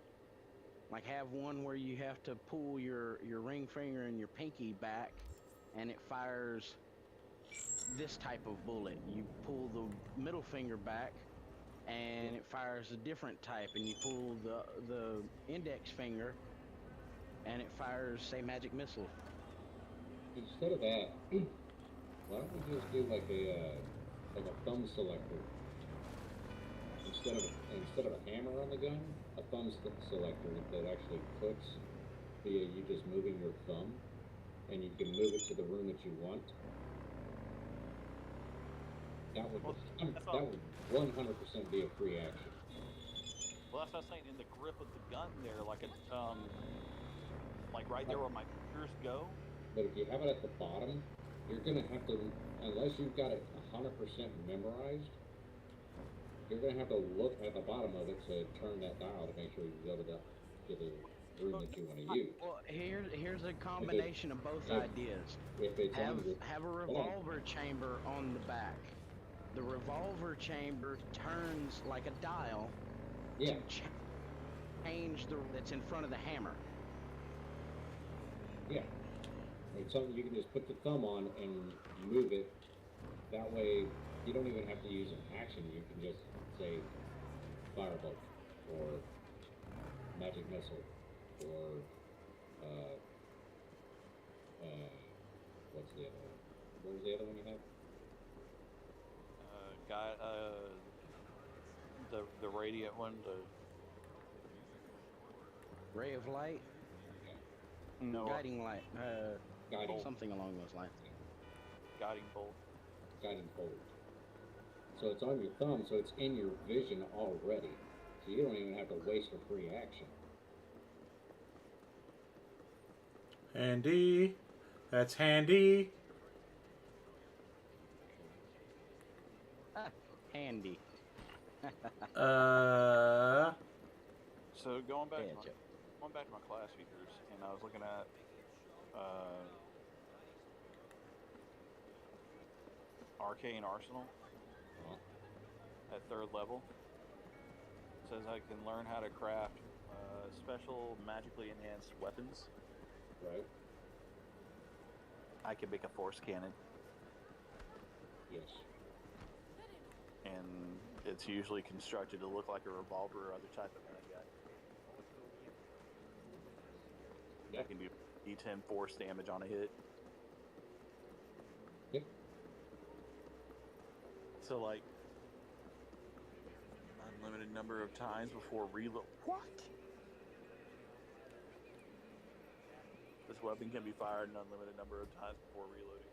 Like have one where you have to pull your ring finger and your pinky back, and it fires this type of bullet. You pull the middle finger back, and it fires a different type. And you pull the index finger, and it fires, say, magic missile. instead of that, why don't we just do like a thumb selector? Instead of a hammer on the gun, a thumb selector that actually clicks via you just moving your thumb, and you can move it to the room that you want. That would 100% be a free action. Well, that's what I was saying. In the grip of the gun, there, like right there where my fingers go. But if you have it at the bottom, you're gonna have to, unless you've got it 100% memorized, you're gonna have to look at the bottom of it to turn that dial to make sure you go to the room that you want to use. Well, here's a combination of both ideas. If it's Have a revolver chamber on the back. The revolver chamber turns like a dial to change that's in front of the hammer. Yeah. It's something you can just put the thumb on and move it. That way, you don't even have to use an action. You can just say firebolt or magic missile or what's the other one? What was the other one you had? The radiant one, the ray of light. No. Guiding light. Guiding. Something along those lines. Guiding bolt. Guiding bolt. So it's on your thumb, so it's in your vision already. So you don't even have to waste a free action. Handy. That's handy. Handy. So going back to my class features, and I was looking at Arcane Arsenal at 3rd level. It says I can learn how to craft special magically enhanced weapons. Right. I can make a force cannon. Yes. And it's usually constructed to look like a revolver or other type of gun. I can do D10 force damage on a hit. Yep. So like unlimited number of times before reload. What? This weapon can be fired an unlimited number of times before reloading.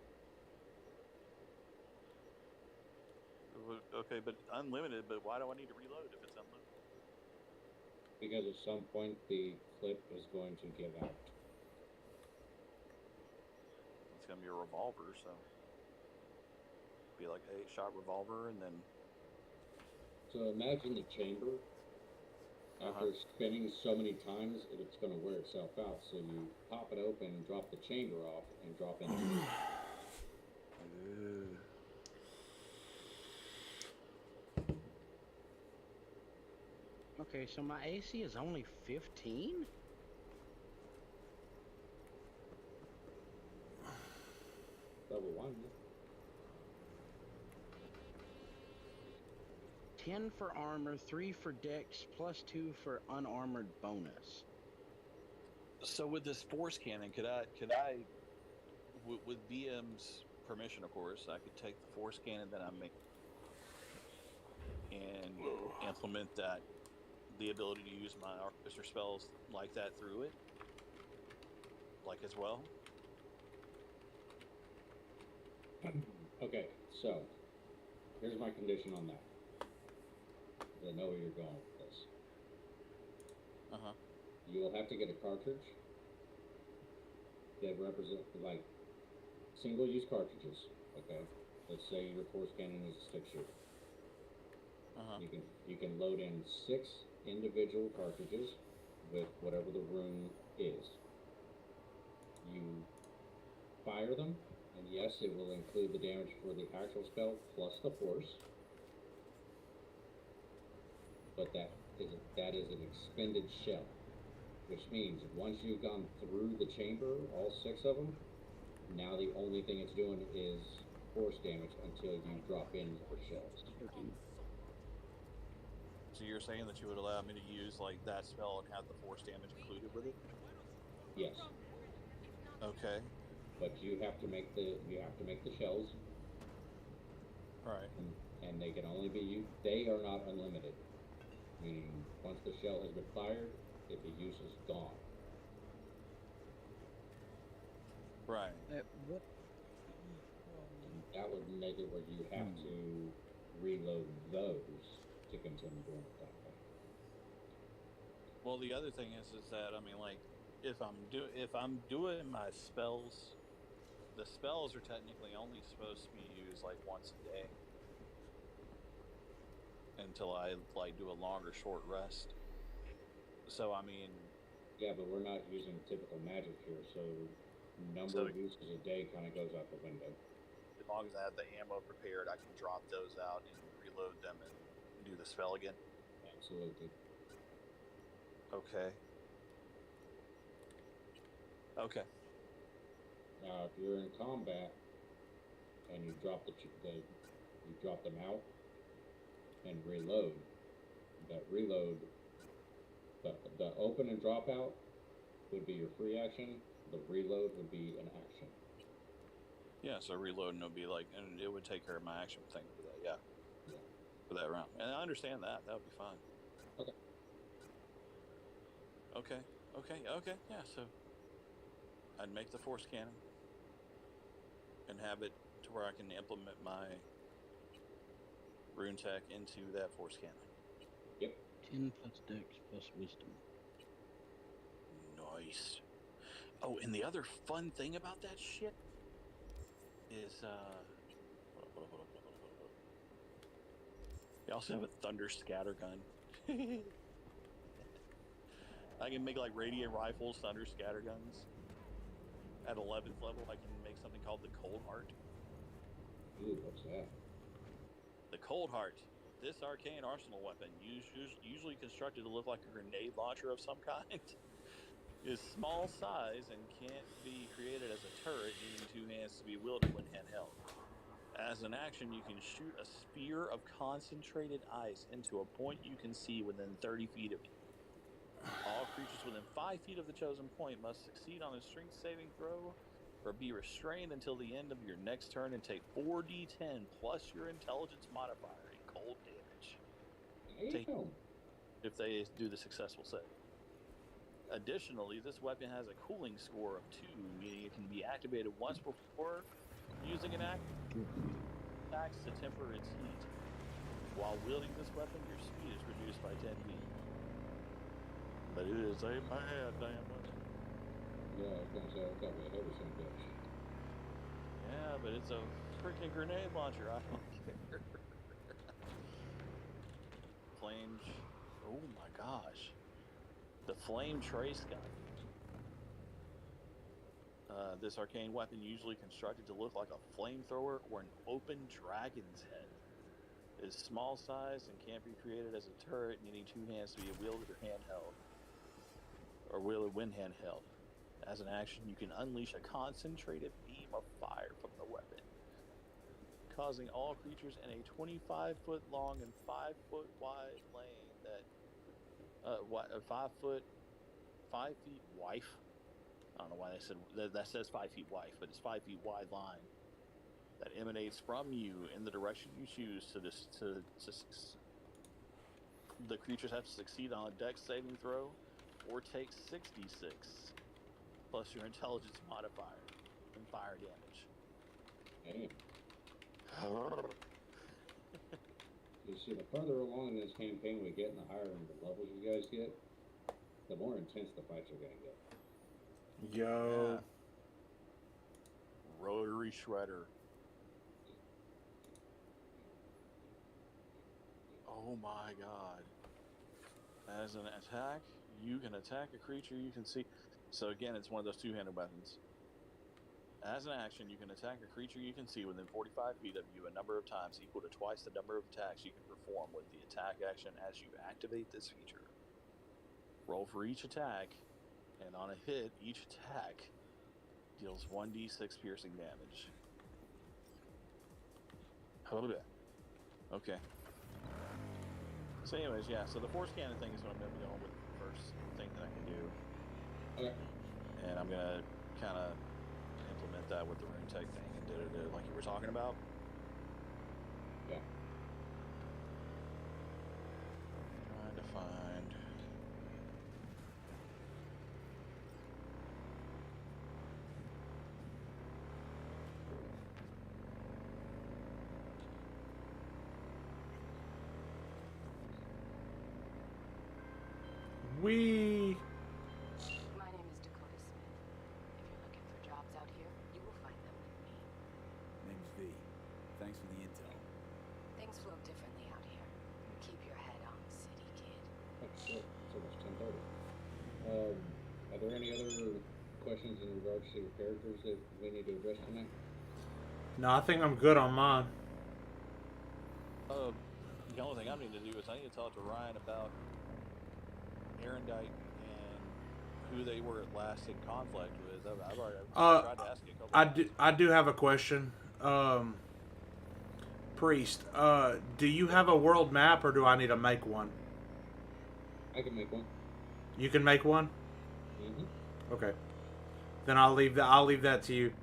Okay, but unlimited, but why do I need to reload if it's unlimited? Because at some point the clip is going to give out. It's gonna be a revolver, so be like an 8-shot revolver, and then So imagine the chamber. After spinning so many times, it's going to wear itself out. So you pop it open, drop the chamber off, and drop into it. Okay, so my AC is only 15? Level 1. 10 for armor, 3 for dex, plus 2 for unarmored bonus. So with this force cannon, with VM's permission, of course, I could take the force cannon that I'm making and implement that, the ability to use my artificer spells like that through it, like as well. Okay, so here's my condition on that. I know where you're going with this. You will have to get a cartridge that represent like single-use cartridges. Okay, let's say your force cannon is a stick shooter. You can load in 6 individual cartridges with whatever the rune is. You fire them, and yes, it will include the damage for the actual spell plus the force. But that is an expended shell, which means once you've gone through the chamber, all 6 of them, now the only thing it's doing is force damage until you drop in more shells. So you're saying that you would allow me to use like that spell and have the force damage included with it? Yes. Okay. But you have to make the shells. Right. And they can only be used. They are not unlimited. Meaning, once the shell has been fired, the use is gone. Right. What? That would make it where you have to reload those to continue doing it that way. Well, the other thing is that I mean, like, if I'm doing my spells, the spells are technically only supposed to be used like once a day until I like do a longer short rest. So I mean, yeah, but we're not using typical magic here, so number of uses a day kind of goes out the window. As long as I have the ammo prepared, I can drop those out and reload them and do the spell again. Absolutely. Okay. Okay. Now, if you're in combat and you drop them out and reload, that reload, the open and drop out would be your free action. The reload would be an action. Yeah, so reloading would be like, and it would take care of my action thing for that. Yeah. For that round, and I understand that. That would be fine. Okay. Yeah. So I'd make the force cannon and have it to where I can implement my rune tech into that force cannon. Yep. 10 plus dex plus wisdom. Nice. Oh, and the other fun thing about that shit is you also have a thunder scatter gun. I can make like radiant rifles, thunder scatter guns. At 11th level, I can make something called the Cold Heart. Ooh, what's that? The Cold Heart. This arcane arsenal weapon, usually constructed to look like a grenade launcher of some kind, is small size and can't be created as a turret, needing 2 hands to be wielded when handheld. As an action, you can shoot a spear of concentrated ice into a point you can see within 30 feet of you. All creatures within 5 feet of the chosen point must succeed on a strength saving throw or be restrained until the end of your next turn and take 4d10 plus your intelligence modifier in cold damage. If they do the successful save. Additionally, this weapon has a cooling score of 2, meaning it can be activated once before using an attacks to temper its heat. While wielding this weapon, your speed is reduced by 10 feet. But it is a bad damn weapon. Yeah, I was gonna say it's got me a heavy son bitch. Yeah, but it's a freaking grenade launcher. I don't care. Flame. Oh my gosh. The flame trace gun. This arcane weapon, usually constructed to look like a flamethrower or an open dragon's head, is small size and can't be created as a turret, needing two hands to be wielded or handheld, or wielded when handheld. As an action, you can unleash a concentrated beam of fire from the weapon, causing all creatures in a 25-foot long and 5-foot wide lane that 5 feet wide. I don't know why they said that says 5 feet wide, but it's 5 feet wide line that emanates from you in the direction you choose the creatures have to succeed on a dex saving throw or take 66 plus your intelligence modifier and fire damage. Damn. You see, the further along in this campaign we get and the higher in the levels you guys get, the more intense the fights are gonna get. Yo. Yeah. Rotary shredder. Oh my god. As an attack, you can attack a creature you can see. So again, it's one of those two-handed weapons. As an action, you can attack a creature you can see within 45 feet of you a number of times equal to twice the number of attacks you can perform with the attack action as you activate this feature. Roll for each attack, and on a hit, each attack deals 1d6 piercing damage. Okay. So anyways, yeah, so the force cannon thing is what I'm going to be going with the first thing that I can do. Okay. And I'm going to kind of implement that with the rune tech thing and like you were talking about. Yeah. Trying to find... We. My name is Dakota Smith. If you're looking for jobs out here, you will find them with me. Name's V. Thanks for the intel. Things flow differently out here. Keep your head on, city kid. Oh, shit. It's almost 10:30. Are there any other questions in regards to your characters that we need to address tonight? No, I think I'm good on mine. The only thing I need to do is I need to talk to Ryan about Erendite and who they were last in conflict with. I've already tried to ask you a couple times. I do have a question. Priest, do you have a world map or do I need to make one? I can make one. You can make one? Mm-hmm. Okay. Then I'll leave that to you.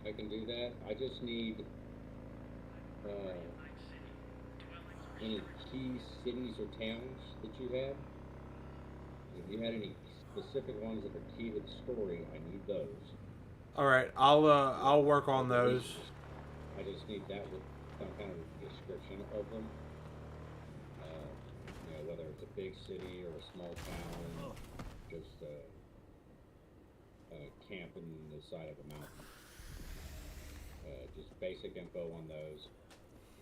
I can do that. I just need any key cities or towns that you have. If you had any specific ones that are key to the story, I need those. All right, I'll work on those. I just need that with some kind of description of them. Whether it's a big city or a small town, just a camp in the side of a mountain. Just basic info on those.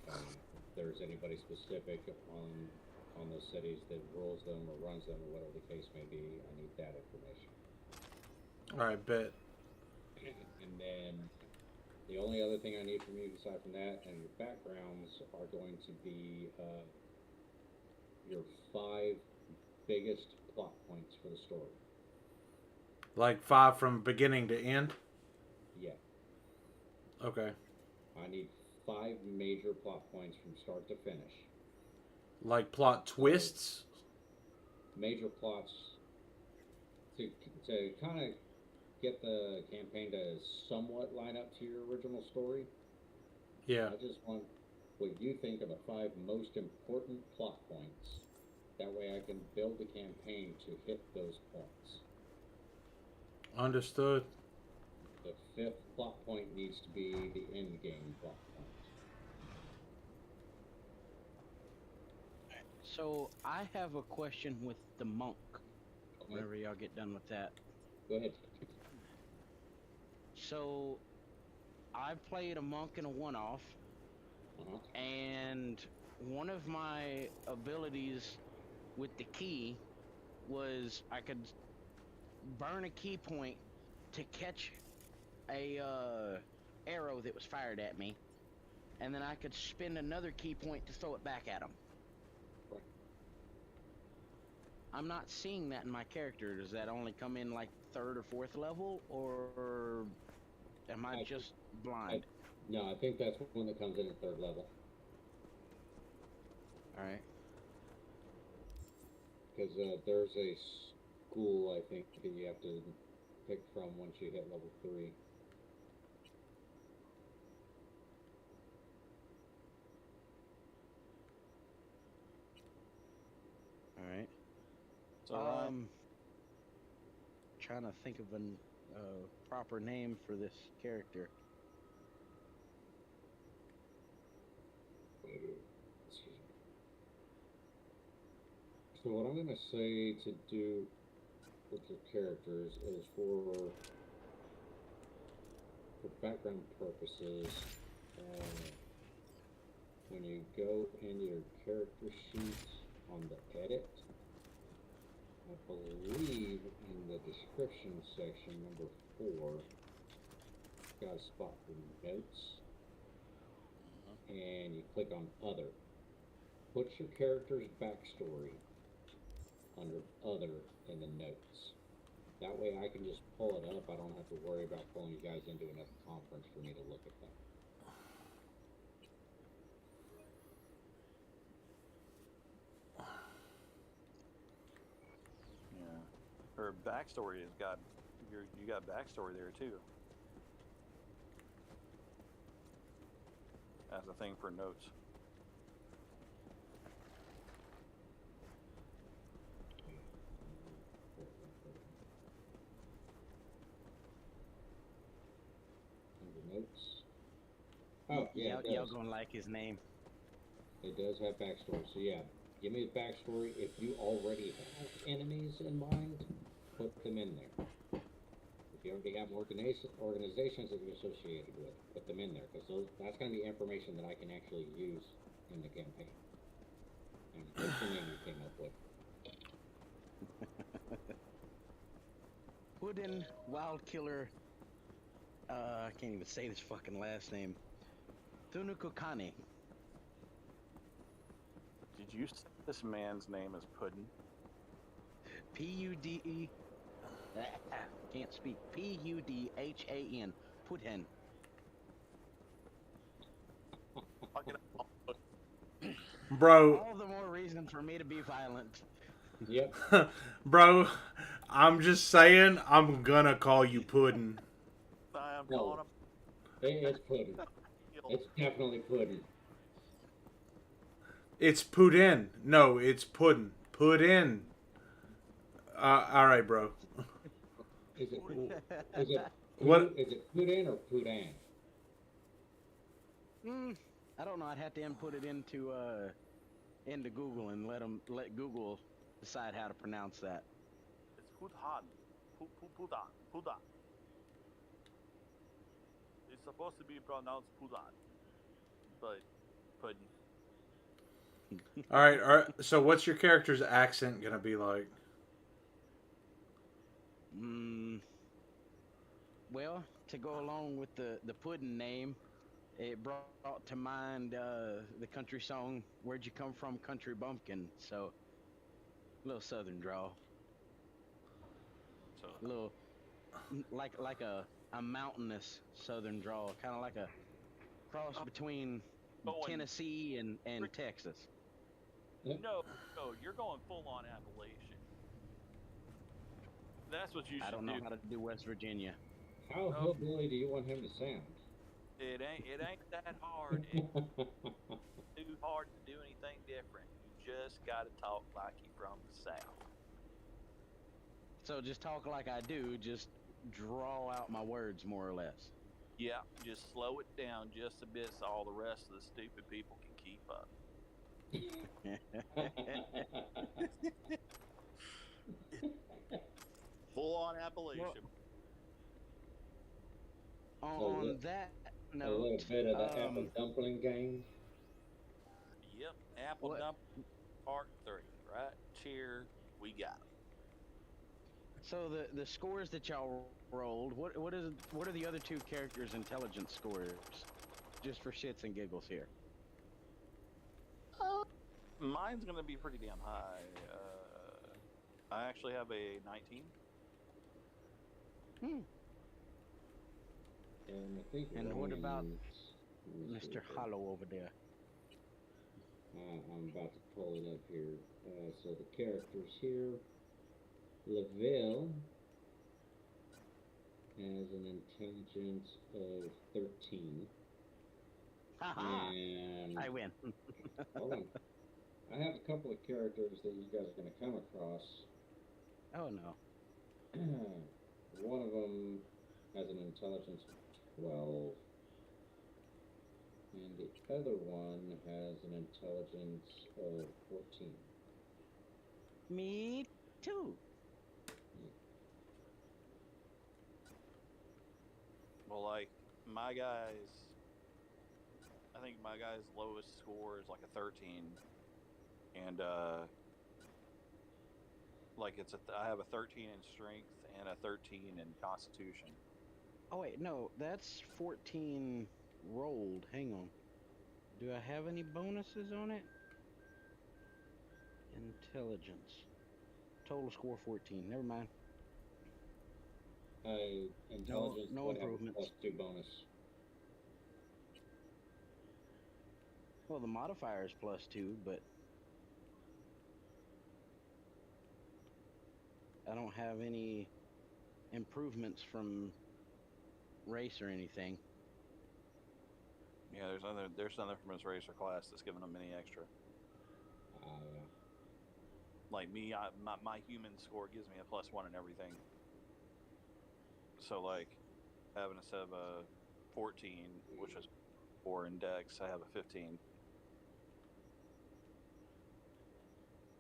If there's anybody specific on those cities that rules them or runs them or whatever the case may be, I need that information. All right, bet. And then the only other thing I need from you aside from that and your backgrounds are going to be your 5 biggest plot points for the story. Like 5 from beginning to end? Yeah. Okay. I need 5 major plot points from start to finish. Like plot twists? Major plots to kind of get the campaign to somewhat line up to your original story. Yeah. I just want what you think are the 5 most important plot points. That way I can build the campaign to hit those points. Understood. The 5th plot point needs to be the end game plot point. So I have a question with the monk. whenever y'all get done with that. Go ahead. So, I've played a monk and a one-off, and one of my abilities with the key was I could burn a key point to catch a arrow that was fired at me, and then I could spin another key point to throw it back at him. Right. I'm not seeing that in my character. Does that only come in like 3rd or 4th level, or am I just blind? No, I think that's one that comes in at 3rd level. All right. Because there's a school, I think, that you have to pick from once you hit level 3. All right. So Ryan, Trying to think of a proper name for this character. Excuse me. So what I'm going to say to do with your characters is for background purposes, when you go in your character sheet on the edit, I believe in the description section, number 4, got a spot for notes, and you click on other. Put your character's backstory under other in the notes. That way I can just pull it up. I don't have to worry about pulling you guys into another conference for me to look at that. yeah, her backstory has got you got backstory there too. As a thing for notes. Under notes. Oh, yeah, Y'all gonna like his name. It does have backstory. So yeah, give me the backstory. If you already have enemies in mind, put them in there. If you already have organizations that you're associated with, put them in there, because that's going to be information that I can actually use in the campaign. And what's the name you came up with? Wooden Wild Killer. I can't even say this fucking last name. Thunukokane. Did you say this man's name is Puddin? Pude. Can't speak. Pudhan. Puddin. Bro, All the more reason for me to be violent. Yep. bro, I'm just saying I'm gonna call you Puddin'. I'm No. calling him. It's pudding. It's definitely pudding. It's Puddin'. No, it's Puddin'. Puddin'. Alright, bro. Is it What? Is it pudding or pudan? I don't know. I'd have to input it into Google and let Google decide how to pronounce that. It's Pudhan. Pudan. It's supposed to be pronounced Pudan. But Puddin. Alright, so what's your character's accent gonna be like? Well, to go along with the pudding name, it brought to mind the country song "Where'd You Come From, Country Bumpkin." So, a little southern drawl, So a little like a mountainous southern drawl, kind of like a cross between Tennessee and Texas. no, you're going full on Appalachian. That's what you should do. I don't know how to do West Virginia. How hillbilly do you want him to sound? It ain't that hard. It's too hard to do anything different. You just gotta talk like you're from the South. So just talk like I do, just draw out my words more or less. Yeah, just slow it down just a bit so all the rest of the stupid people can keep up. Full on Appalachian. On that A little note, bit of the apple dumpling gang. Yep, Apple What? Dump Part 3, right? Cheer, we got 'em. So the scores that y'all rolled, what are the other two characters' intelligence scores? Just for shits and giggles here. Mine's gonna be pretty damn high. I actually have a 19. Hmm. And I think And what about Ryan's- Mr. Hollow over there? I'm about to pull it up here. So the characters here, Lavelle has an intelligence of 13. Haha! And I win. hold on. I have a couple of characters that you guys are going to come across. Oh no. One of them has an intelligence of 12. And the other one has an intelligence of 14. Me too. Well, like, my guy's. I think my guy's lowest score is like a 13. And, like, I have a 13 in strength and a 13 in constitution. Oh wait, no, that's 14 rolled. Hang on. Do I have any bonuses on it? Intelligence. Total score 14. Never mind. Intelligence no would have a improvements. +2 bonus. Well, the modifier is +2, but I don't have any improvements from race or anything. Yeah, there's nothing from his race or class that's giving him any extra. Yeah. Like me, my human score gives me a +1 and everything. So like, having instead of a 14, which is 4 in Dex, I have a 15,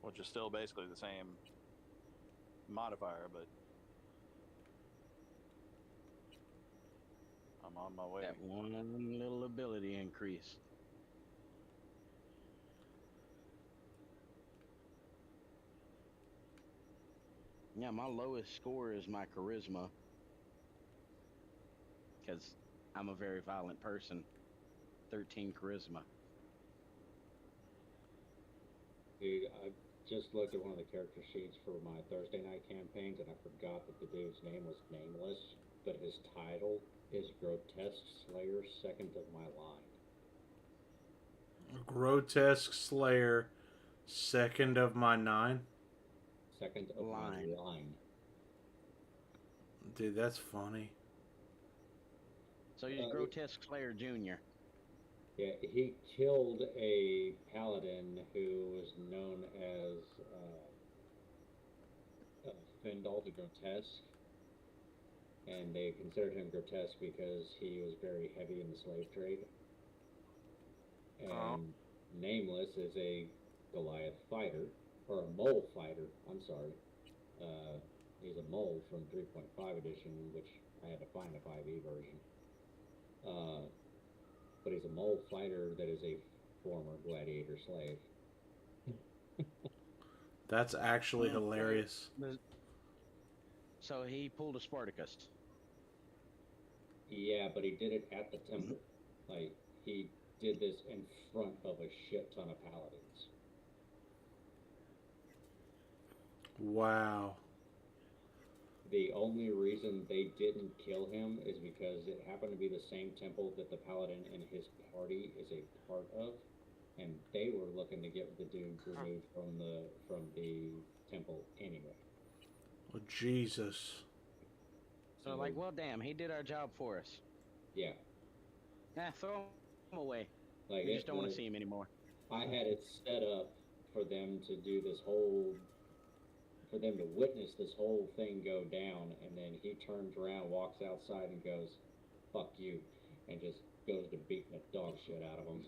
which is still basically the same modifier, but I'm on my way. That one little ability increase. Yeah, my lowest score is my charisma. Because I'm a very violent person. 13 charisma. Dude, I just looked at one of the character sheets for my Thursday night campaigns, and I forgot that the dude's name was Nameless, but his title is Grotesque Slayer, second of my line. Grotesque Slayer, second of my 9. Second of my line. Dude, that's funny. So he's Grotesque Slayer Jr. Yeah, he killed a paladin who was known as Fendal the Grotesque, and they considered him grotesque because he was very heavy in the slave trade. And Nameless is a Goliath fighter, or a mole fighter, I'm sorry. He's a mole from 3.5 edition, which I had to find a 5e version. But he's a mole fighter that is a former gladiator slave. That's actually hilarious. So he pulled a Spartacus. Yeah, but he did it at the temple. Like, he did this in front of a shit ton of paladins. Wow. The only reason they didn't kill him is because it happened to be the same temple that the paladin and his party is a part of, and they were looking to get the dude removed from the temple anyway. Oh, Jesus. So, like, well, damn, he did our job for us. Yeah. Nah, throw him away. Like, We just don't want to see him anymore. I had it set up for them to do this whole, for them to witness this whole thing go down, and then he turns around, walks outside, and goes, "Fuck you," and just goes to beating the dog shit out of him.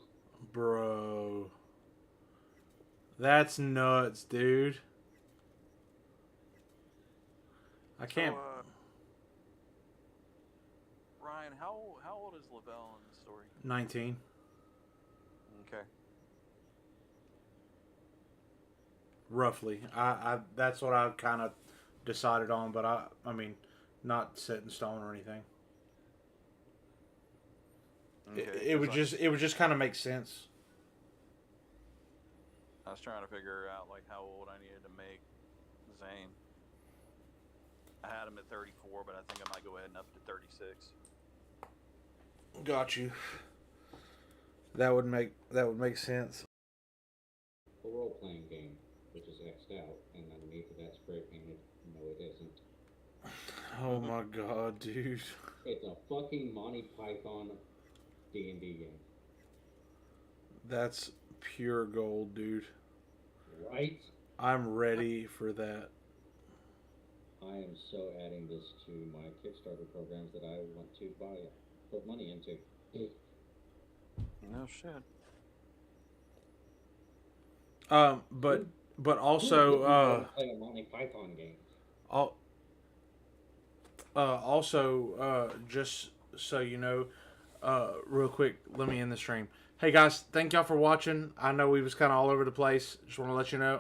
Bro. That's nuts, dude. I can't. So, Ryan, how old is Lavelle in the story? 19. Okay. Roughly. I that's what I kind of decided on, but I mean, not set in stone or anything. Okay. It would just kind of make sense. I was trying to figure out like how old I needed to make Zane. I had him at 34, but I think I might go ahead and up to 36. Got you. That would make sense. A role playing game, which is X'd out, and underneath of that spray painted. No, it isn't. Oh my god, dude. It's a fucking Monty Python D&D game. That's pure gold, dude. Right? I'm ready for that. I am so adding this to my Kickstarter programs that I want to put money into. No shit. But also play a Monty Python game. Also, just so you know, real quick, let me end the stream. Hey guys, thank y'all for watching. I know we was kind of all over the place. Just want to let you know